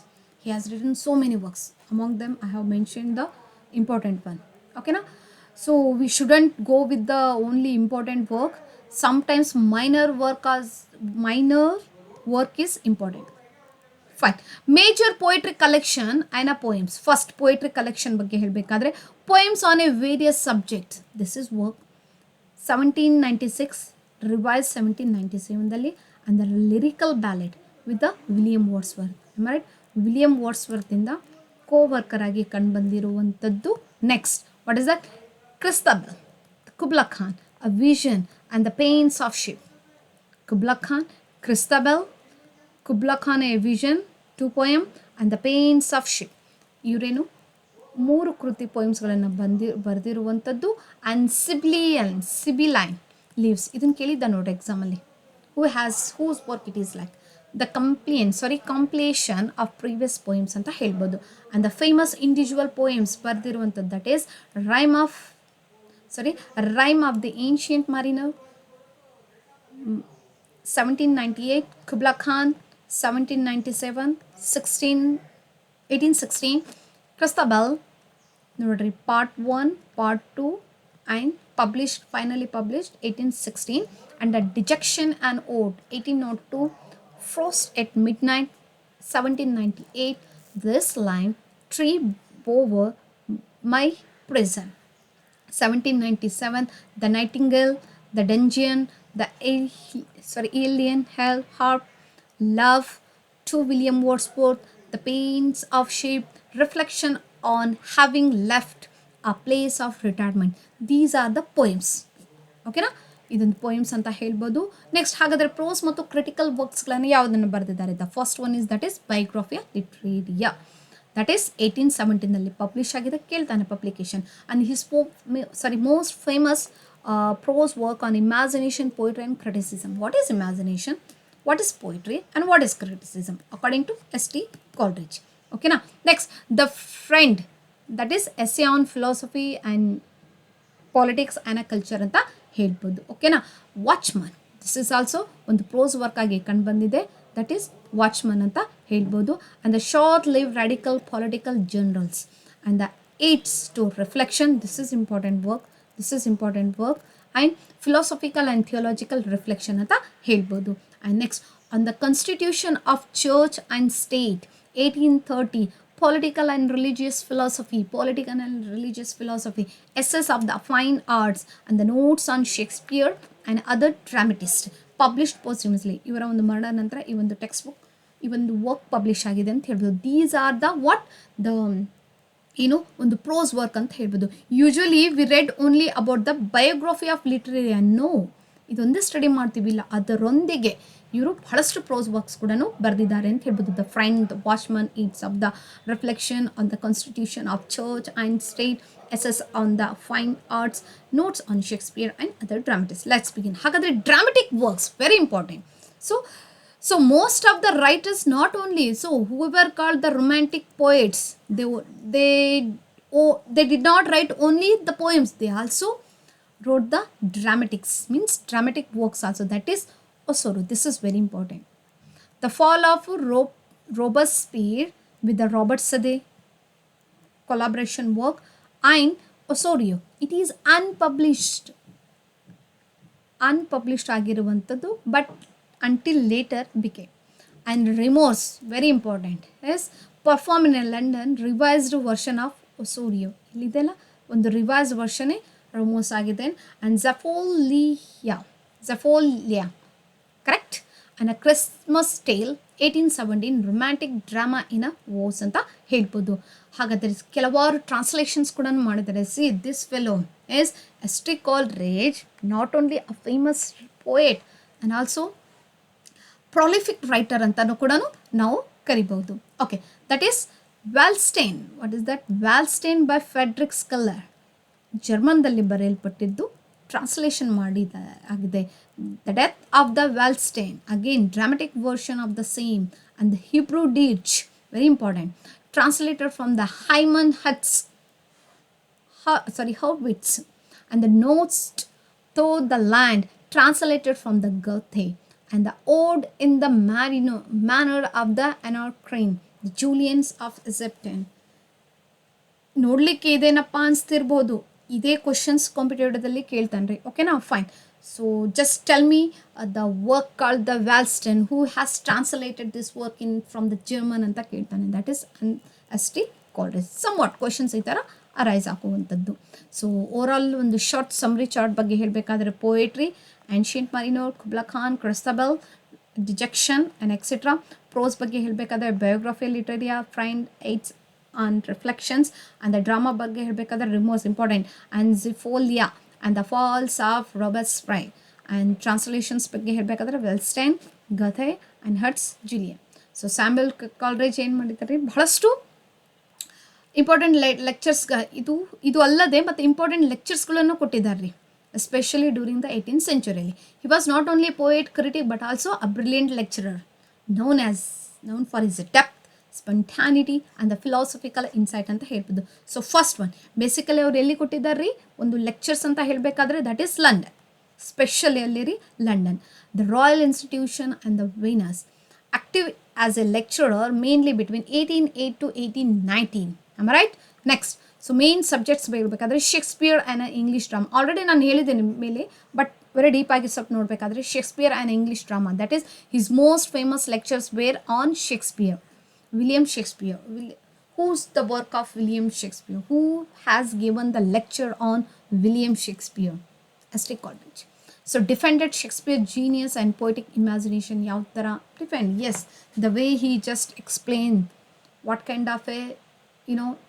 He has written so many works. Among them I have mentioned the important one. Okay na. So we shouldn't go with the only important work. Sometimes minor work is important. Fine. Major poetry collection and a poems. First poetry collection ಬಗ್ಗೆ ಹೇಳಬೇಕಾದ್ರೆ, poems on a various subjects. This is work 1796, revised 1797 ದಲ್ಲಿ, and the lyrical ballad with the William Wordsworth. Am I right? William Wordsworth ಇಂದ ಕೋವರ್ಕರ್ ಆಗಿ ಕಂಡುಬಂದಿರುವಂಥದ್ದು. Next, what is that? Christabel, Kubla Khan, a vision and the pains of sleep. Kubla Khan, Christabel, Kubla Khan a vision, 2 poem and the pains of sleep. ಇವರೇನು 3 ಕೃತಿ ಪೋಯಮ್ಸ್ಗಳನ್ನು ಬರೆದಿರುವಂಥದ್ದು. ಆ್ಯಂಡ್ ಸಿಬಿಲೈನ್ ಲೀವ್ಸ್, ಇದನ್ನು ಕೇಳಿದ್ದ ನೋಡಿ ಎಕ್ಸಾಮಲ್ಲಿ. whose work it is like the completion of previous poems ಅಂತ ಹೇಳ್ಬೋದು. and the famous individual poems ಬರೆದಿರುವಂಥದ್ದು, that is rhyme of the ancient mariner 1798, Kubla Khan 1797, 1816, Christabel ನೋಡ್ರಿ part 1, part 2 and finally published 1816, and the Dejection and Ode 1802, Frost at Midnight 1798, this line, tree over my prison. 1797, the nightingale, the dungeon, the alien, hell, harp, love, to William Wordsworth, the pains of shape, reflection on having left a place of retirement. These are the poems. ಓಕೆನಾ, ಇದೊಂದು ಪೋಯಮ್ಸ್ ಅಂತ ಹೇಳ್ಬೋದು. ನೆಕ್ಸ್ಟ್ ಹಾಗಾದರೆ ಪ್ರೋಸ್ ಮತ್ತು ಕ್ರಿಟಿಕಲ್ ವರ್ಕ್ಸ್ಗಳನ್ನು ಯಾವುದನ್ನು ಬರೆದಿದ್ದಾರೆ? The first one is that is Biographia Literaria, that is 1817 publish ಆಗಿದೆ. ಕೇಳ್ತಾನೆ publication. And his most famous prose work on imagination, poetry and criticism. What is imagination, what is poetry, and what is criticism, according to S T Coleridge. Okay na. Next, the friend, that is essay on philosophy and politics and a culture anta helbodu. Okay na. Watchman, this is also ಒಂದು prose work ಆಗಿ ಕಂಡು ಬಂದಿದೆ, that is watchman anta helbodu. And the short lived radical political journals and the aids to reflection, this is important work, and philosophical and theological reflection anta helbodu. And next, on the constitution of church and state, 1830, political and religious philosophy, essays of the fine arts, and the notes on Shakespeare and other dramatists, published posthumously. ಇವರ ಒಂದು ಮರಣ ನಂತರ ಈ ಒಂದು ಟೆಕ್ಸ್ಟ್ ಬುಕ್, ಈ ಒಂದು ವರ್ಕ್ ಪಬ್ಲಿಷ್ ಆಗಿದೆ ಅಂತ ಹೇಳ್ಬೋದು. ದೀಸ್ ಆರ್ ದ ಒಂದು ಪ್ರೋಸ್ ವರ್ಕ್ ಅಂತ ಹೇಳ್ಬೋದು. Usually we read only about the biography of literarian. No, ಇದೊಂದೇ ಸ್ಟಡಿ ಮಾಡ್ತೀವಿಲ್ಲ, ಅದರೊಂದಿಗೆ ಇವರು ಬಹಳಷ್ಟು ಪ್ರೋಸ್ ವರ್ಕ್ಸ್ ಕೂಡ ಬರೆದಿದ್ದಾರೆ ಅಂತ ಹೇಳ್ಬೋದು. The friend, the watchman, aids of the reflection on the constitution of church and state, essays on the fine arts, notes on Shakespeare and other dramatist. Let's begin. ಹಾಗಾದರೆ dramatic works very important. So most of the writers, not only, so whoever called the romantic poets, they did not write only the poems, they also wrote the dramatics, means dramatic works also, that is Osoro. This is very important. The fall of Robespierre with the Robert Southey collaboration work, and Osorio, it is unpublished ಆಗಿರುವಂಥದ್ದು, but until later became. And Remorse, very important, is performed in a London revised version of Osorio. ಇಲ್ಲಿದೆಲ್ಲ ಒಂದು ರಿವೈಸ್ಡ್ ವರ್ಷನೇ ರೆಮೋರ್ಸ್ ಆಗಿದೆ. And Zapolya correct. And a Christmas tale 1817 romantic drama in a verse ಅಂತ ಹೇಳ್ಬೋದು. ಹಾಗಾದರೆ ಕೆಲವಾರು ಟ್ರಾನ್ಸ್ಲೇಷನ್ಸ್ ಕೂಡ ಮಾಡಿದ್ದಾರೆ. See this fellow is S T Coleridge, not only a famous poet and also prolific writer ಅಂತಲೂ ಕೂಡ ನಾವು ಕರಿಬಹುದು. Okay, that is Wallenstein. What is that? Wallenstein by Friedrich Schiller, ಜರ್ಮನ್ದಲ್ಲಿ ಬರೆಯಲ್ಪಟ್ಟಿದ್ದು, ಟ್ರಾನ್ಸ್ಲೇಷನ್ ಆಗಿದೆ. The death of the ವ್ಯಾಲ್ಸ್ಟೈನ್, again dramatic version of the same. And the Hebrew dirge, very important, translated from the Hyman Hurwitz. And the notes to the land, translated from the Goethe. And the ode in the manner of the Anarchine, the Julians of Egyptian. ನೋಡಲಿಕ್ಕೆ ಇದೇನಪ್ಪ ಅನಿಸ್ತಿರ್ಬೋದು, ಇದೇ ಕ್ವಶನ್ಸ್ ಕಾಂಪಿಟೇಟಿವ್ದಲ್ಲಿ ಕೇಳ್ತಾನೆ. ಓಕೆನಾ, fine. So just tell me the work called the Wallenstein, who has translated this work in from the German ಅಂತ ಕೇಳ್ತಾನೆ. That is S T Coleridge. Some what questions ಈ ಥರ ಅರೈಸ್ ಆಗುವಂಥದ್ದು. ಸೊ ಓವರಾಲ್ ಒಂದು ಶಾರ್ಟ್ ಸಮ್ರಿ ಚಾರ್ಟ್ ಬಗ್ಗೆ ಹೇಳಬೇಕಾದ್ರೆ, poetry, Ancient Mariner, Kubla Khan, Christabel, Dejection, and etc. Prose ಬಗ್ಗೆ ಹೇಳಬೇಕಾದ್ರೆ Biography Literaria, Friend, Aids and Reflections, and the drama ಬಗ್ಗೆ ಹೇಳಬೇಕಾದ್ರೆ Remorse, important, and Zifolia, and the Falls of Robespierre, and translations ಬಗ್ಗೆ ಹೇಳಬೇಕಾದ್ರೆ Wellstein, Goethe, and Hertz, Julian. So Samuel Coleridge ಏನು ಮಾಡಿದ್ದಾರೆ, ಬಹಳಷ್ಟು ಇಂಪಾರ್ಟೆಂಟ್ ಲೆಕ್ಚರ್ಸ್, ಇದು ಅಲ್ಲದೆ ಮತ್ತು ಇಂಪಾರ್ಟೆಂಟ್ ಲೆಕ್ಚರ್ಸ್ಗಳನ್ನು ಕೊಟ್ಟಿದ್ದಾರೆ ರೀ, especially during the 18th century. He was not only a poet, critic, but also a brilliant lecturer, known for his depth, spontaneity, and the philosophical insight ಅಂತ ಹೇಳ್ಬೋದು. ಸೊ ಫಸ್ಟ್ ಒನ್, ಬೇಸಿಕಲಿ ಅವ್ರು ಎಲ್ಲಿ ಕೊಟ್ಟಿದ್ದಾರೆ ರೀ ಒಂದು ಲೆಕ್ಚರ್ಸ್ ಅಂತ ಹೇಳಬೇಕಾದ್ರೆ, ದಟ್ ಈಸ್ ಲಂಡನ್, ಸ್ಪೆಷಲಿ ಅಲ್ಲಿ ರೀ London, the royal institution and the venues. Active as a lecturer mainly between 1808 to 1819. am I right? Next, so main subjects ಬೇಕಾದರೆ Shakespeare and English drama. Already ನಾನು ಹೇಳಿದ್ದೇನೆ ಮೇಲೆ, ಬಟ್ ವೆರಿ ಡೀಪಾಗಿ ಸ್ವಲ್ಪ ನೋಡಬೇಕಾದ್ರೆ Shakespeare and English drama, that is his most famous lectures were on Shakespeare. William Shakespeare. Who's the work of William Shakespeare? Who has given the lecture on William Shakespeare? S T Coleridge. So defended Shakespeare's genius and poetic imagination. Yav tara defend? Yes, the way he just explained what kind of a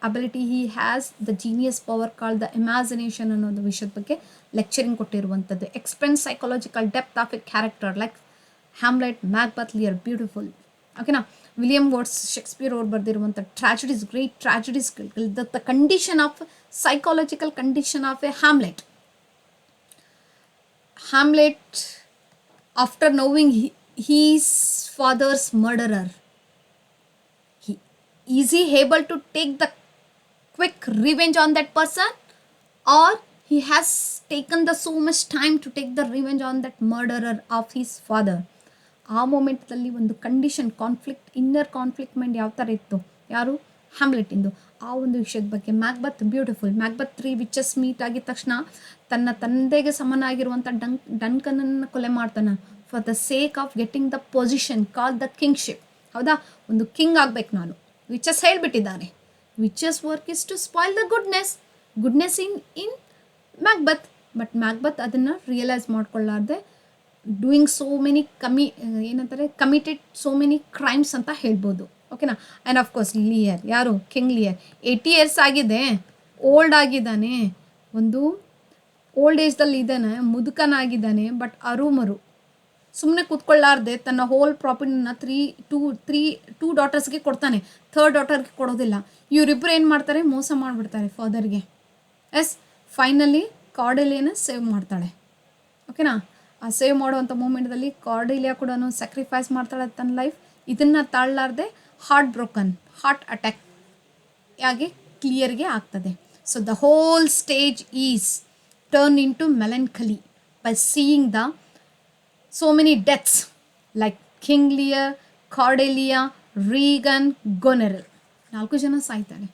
ability he has, the genius power called the imagination ಅನ್ನೋದು ವಿಷಯದ ಬಗ್ಗೆ ಲೆಕ್ಚರಿಂಗ್ ಕೊಟ್ಟಿರುವಂಥದ್ದು. Explain psychological depth of a character like Hamlet, Macbeth, Lear, beautiful. ಓಕೆನಾ. ವಿಲಿಯಂ ವರ್ಡ್ಸ್ ಶೇಕ್ಸ್ಪಿಯರ್ ಅವ್ರು ಬರೆದಿರುವಂಥ tragedies, great tragedies, the condition of psychological condition of a Hamlet. Hamlet, after knowing his father's murderer, is he able to take the quick revenge on that person, or he has taken the so much time to take the revenge on that murderer of his father? ಆ ಮೂಮೆಂಟ್ದಲ್ಲಿ ಒಂದು condition, conflict, inner conflict mind ಯಾವ ಥರ ಇತ್ತು, ಯಾರು ಹ್ಯಾಮ್ಲೆಟಿಂದು, ಆ ಒಂದು ವಿಷಯದ ಬಗ್ಗೆ. Macbeth beautiful. Macbeth 3 witches meet ಆಗಿದ ತಕ್ಷಣ ತನ್ನ ತಂದೆಗೆ ಸಮನಾಗಿರುವಂಥ ಡನ್ಕನನ್ನು ಕೊಲೆ ಮಾಡ್ತಾನೆ for the sake of getting the position call the kingship. ಹೌದಾ, ಒಂದು ಕಿಂಗ್ ಆಗ್ಬೇಕು ನಾನು. ವಿಚಸ್ ಹೇಳ್ಬಿಟ್ಟಿದ್ದಾರೆ, witches work is to spoil the goodness in Macbeth. But Macbeth ಅದನ್ನು ರಿಯಲೈಸ್ ಮಾಡ್ಕೊಳ್ಳಾರ್ದೆ ಡೂಯಿಂಗ್ ಸೋ ಮೆನಿ ಏನಂತಾರೆ ಕಮಿಟೆಡ್ ಸೋ ಮೆನಿ ಕ್ರೈಮ್ಸ್ ಅಂತ ಹೇಳ್ಬೋದು. ಓಕೆನಾ. ಆ್ಯಂಡ್ ಆಫ್ಕೋರ್ಸ್ ಲಿಯರ್, ಯಾರು ಕಿಂಗ್ ಲಿಯರ್. 80 years ಆಗಿದೆ, ಓಲ್ಡ್ ಆಗಿದ್ದಾನೆ, ಒಂದು ಓಲ್ಡ್ ಏಜ್ದಲ್ಲಿ ಇದ್ದಾನೆ, ಮುದುಕನಾಗಿದ್ದಾನೆ. ಬಟ್ ಅರುಮರು ಸುಮ್ಮನೆ ಕೂತ್ಕೊಳ್ಳಾರ್ದೆ ತನ್ನ ಹೋಲ್ ಪ್ರಾಪರ್ಟಿನ ಟೂ ಡಾಟರ್ಸ್ಗೆ ಕೊಡ್ತಾನೆ, ಥರ್ಡ್ ಡಾಟರ್ಗೆ ಕೊಡೋದಿಲ್ಲ. ಇವರಿಬ್ಬರು ಏನು ಮಾಡ್ತಾರೆ, ಮೋಸ ಮಾಡಿಬಿಡ್ತಾರೆ ಫಾದರ್ಗೆ. ಫೈನಲಿ ಕಾರ್ಡೆಲಿಯಾನ ಸೇವ್ ಮಾಡ್ತಾಳೆ. ಓಕೆನಾ. ಆ ಸೇವ್ ಮಾಡುವಂಥ ಮೂಮೆಂಟ್ದಲ್ಲಿ ಕಾರ್ಡೆಲಿಯಾ ಕೂಡ ಸ್ಯಾಕ್ರಿಫೈಸ್ ಮಾಡ್ತಾಳೆ ತನ್ನ ಲೈಫ್. ಇದನ್ನು ತಾಳಲಾರ್ದೆ ಹಾರ್ಟ್ ಅಟ್ಯಾಕ್ ಆಗಿ ಕ್ಲಿಯರ್ಗೆ ಆಗ್ತದೆ. So the whole stage is turn in to melancholy by seeing the so many deaths like King Lear, Cordelia, Regan, Goneril. 4 ಜನ ಸಾಯ್ತಾರೆ.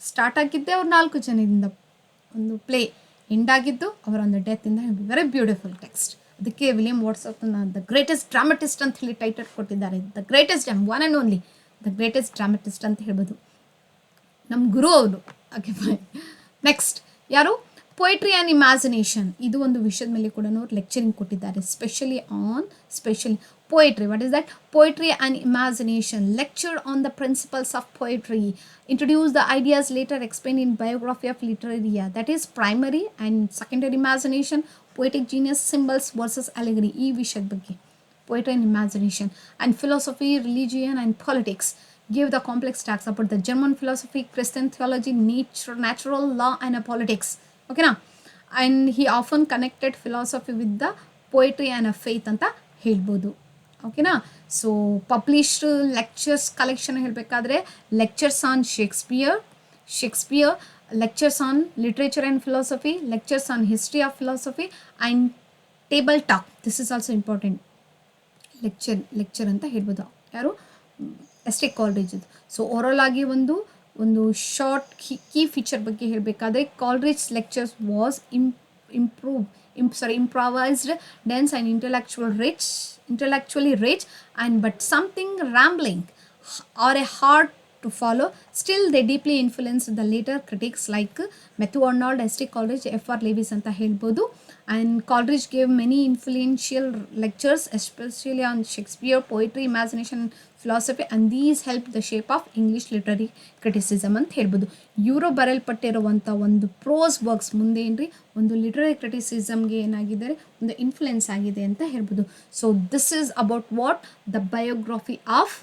ಸ್ಟಾರ್ಟ್ ಆಗಿದ್ದೆ ಅವ್ರು 4 ಜನದಿಂದ ಒಂದು ಪ್ಲೇ, ಎಂಡ್ ಆಗಿದ್ದು ಅವರ ಒಂದು ಡೆತ್ತಿಂದ. Very beautiful text. ಅದಕ್ಕೆ ವಿಲಿಯಂ ವರ್ಡ್ಸ್ವರ್ತನ ದ ಗ್ರೇಟೆಸ್ಟ್ ಡ್ರಾಮಟಿಸ್ಟ್ ಅಂತ ಹೇಳಿ ಟೈಟಲ್ ಕೊಟ್ಟಿದ್ದಾರೆ. The greatest one and only the greatest dramatist ಅಂತ ಹೇಳ್ಬೋದು. ನಮ್ಮ ಗುರು ಅವರು. Okay fine. ನೆಕ್ಸ್ಟ್ ಯಾರು, ಪೊಯಿಟ್ರಿ ಆ್ಯಂಡ್ ಇಮ್ಯಾಜಿನೇಷನ್. ಇದು ಒಂದು ವಿಷಯದ ಮೇಲೆ ಕೂಡ ಅವ್ರು ಲೆಕ್ಚರಿಂಗ್ ಕೊಟ್ಟಿದ್ದಾರೆ. Specially poetry. What is that? Poetry and imagination. Lecture on the principles of poetry. Introduce the ideas later explained in biography of literaria. That is primary and secondary imagination, poetic genius, symbols versus allegory. ಈ ವಿಷಯದ ಬಗ್ಗೆ poetry and imagination. And philosophy, religion and politics. Give the complex tracks about the German philosophy, Christian theology, nature, natural law and politics. Okay na? And he often connected philosophy with the poetry and faith ಅಂತ ಹೇಳ್ಬೋದು. ಓಕೆನಾ. ಸೊ ಪಬ್ಲಿಷ್ಡ್ ಲೆಕ್ಚರ್ಸ್ ಕಲೆಕ್ಷನ್ ಹೇಳಬೇಕಾದ್ರೆ lectures on Shakespeare, lectures on literature and philosophy, lectures on history of philosophy and table talk. This is also important. Lecture ಅಂತ ಹೇಳ್ಬೋದು. ಯಾರು, S T Coleridge. So overall ಆಗಿ ಒಂದು ಶಾರ್ಟ್ ಕೀ ಫೀಚರ್ ಬಗ್ಗೆ ಹೇಳಬೇಕಾದ್ರೆ Coleridge lectures was improvised, dense and intellectually rich, and but something rambling or a hard to follow. Still they deeply influenced the later critics like Matthew Arnold, S T Coleridge, F.R. Lewis ಅಂತ ಹೇಳ್ಬೋದು. And Coleridge gave many influential lectures especially on Shakespeare, poetry, imagination, philosophy, and these helped the shape of English literary criticism ಅಂತ ಹೇಳ್ಬೋದು. ಇವರು ಬರೆಯಲ್ಪಟ್ಟಿರುವಂಥ ಒಂದು ಪ್ರೋಸ್ ವರ್ಕ್ಸ್ ಮುಂದೆ ಏನ್ರಿ ಒಂದು ಲಿಟರರಿ ಕ್ರಿಟಿಸಿಸಮ್ಗೆ ಏನಾಗಿದ್ದಾರೆ, ಒಂದು ಇನ್ಫ್ಲುಯೆನ್ಸ್ ಆಗಿದೆ ಅಂತ ಹೇಳ್ಬೋದು. So this is about what the biography of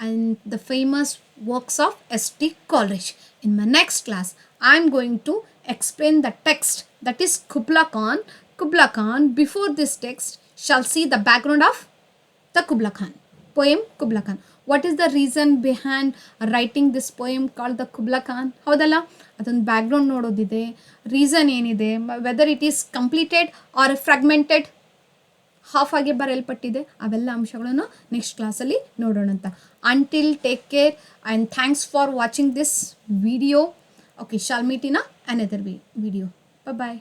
and the famous works of S T Coleridge. In my next class, I am going to explain the text, that is Kubla Khan. Kubla Khan, before this text, shall see the background of the Kubla Khan, poem Kubla Khan. What is the reason behind writing this poem called the Kubla Khan? ಹೌದಲ್ಲ, ಅದೊಂದು ಬ್ಯಾಕ್ಗ್ರೌಂಡ್ ನೋಡೋದಿದೆ, ರೀಸನ್ ಏನಿದೆ, whether it is completed or fragmented, half ಆಗಿ ಬರೆಯಲ್ಪಟ್ಟಿದೆ, ಅವೆಲ್ಲ ಅಂಶಗಳನ್ನು ನೆಕ್ಸ್ಟ್ ಕ್ಲಾಸಲ್ಲಿ ನೋಡೋಣಂತ. Until take care and thanks for watching this video. Okay, shall meet in another video. Bye.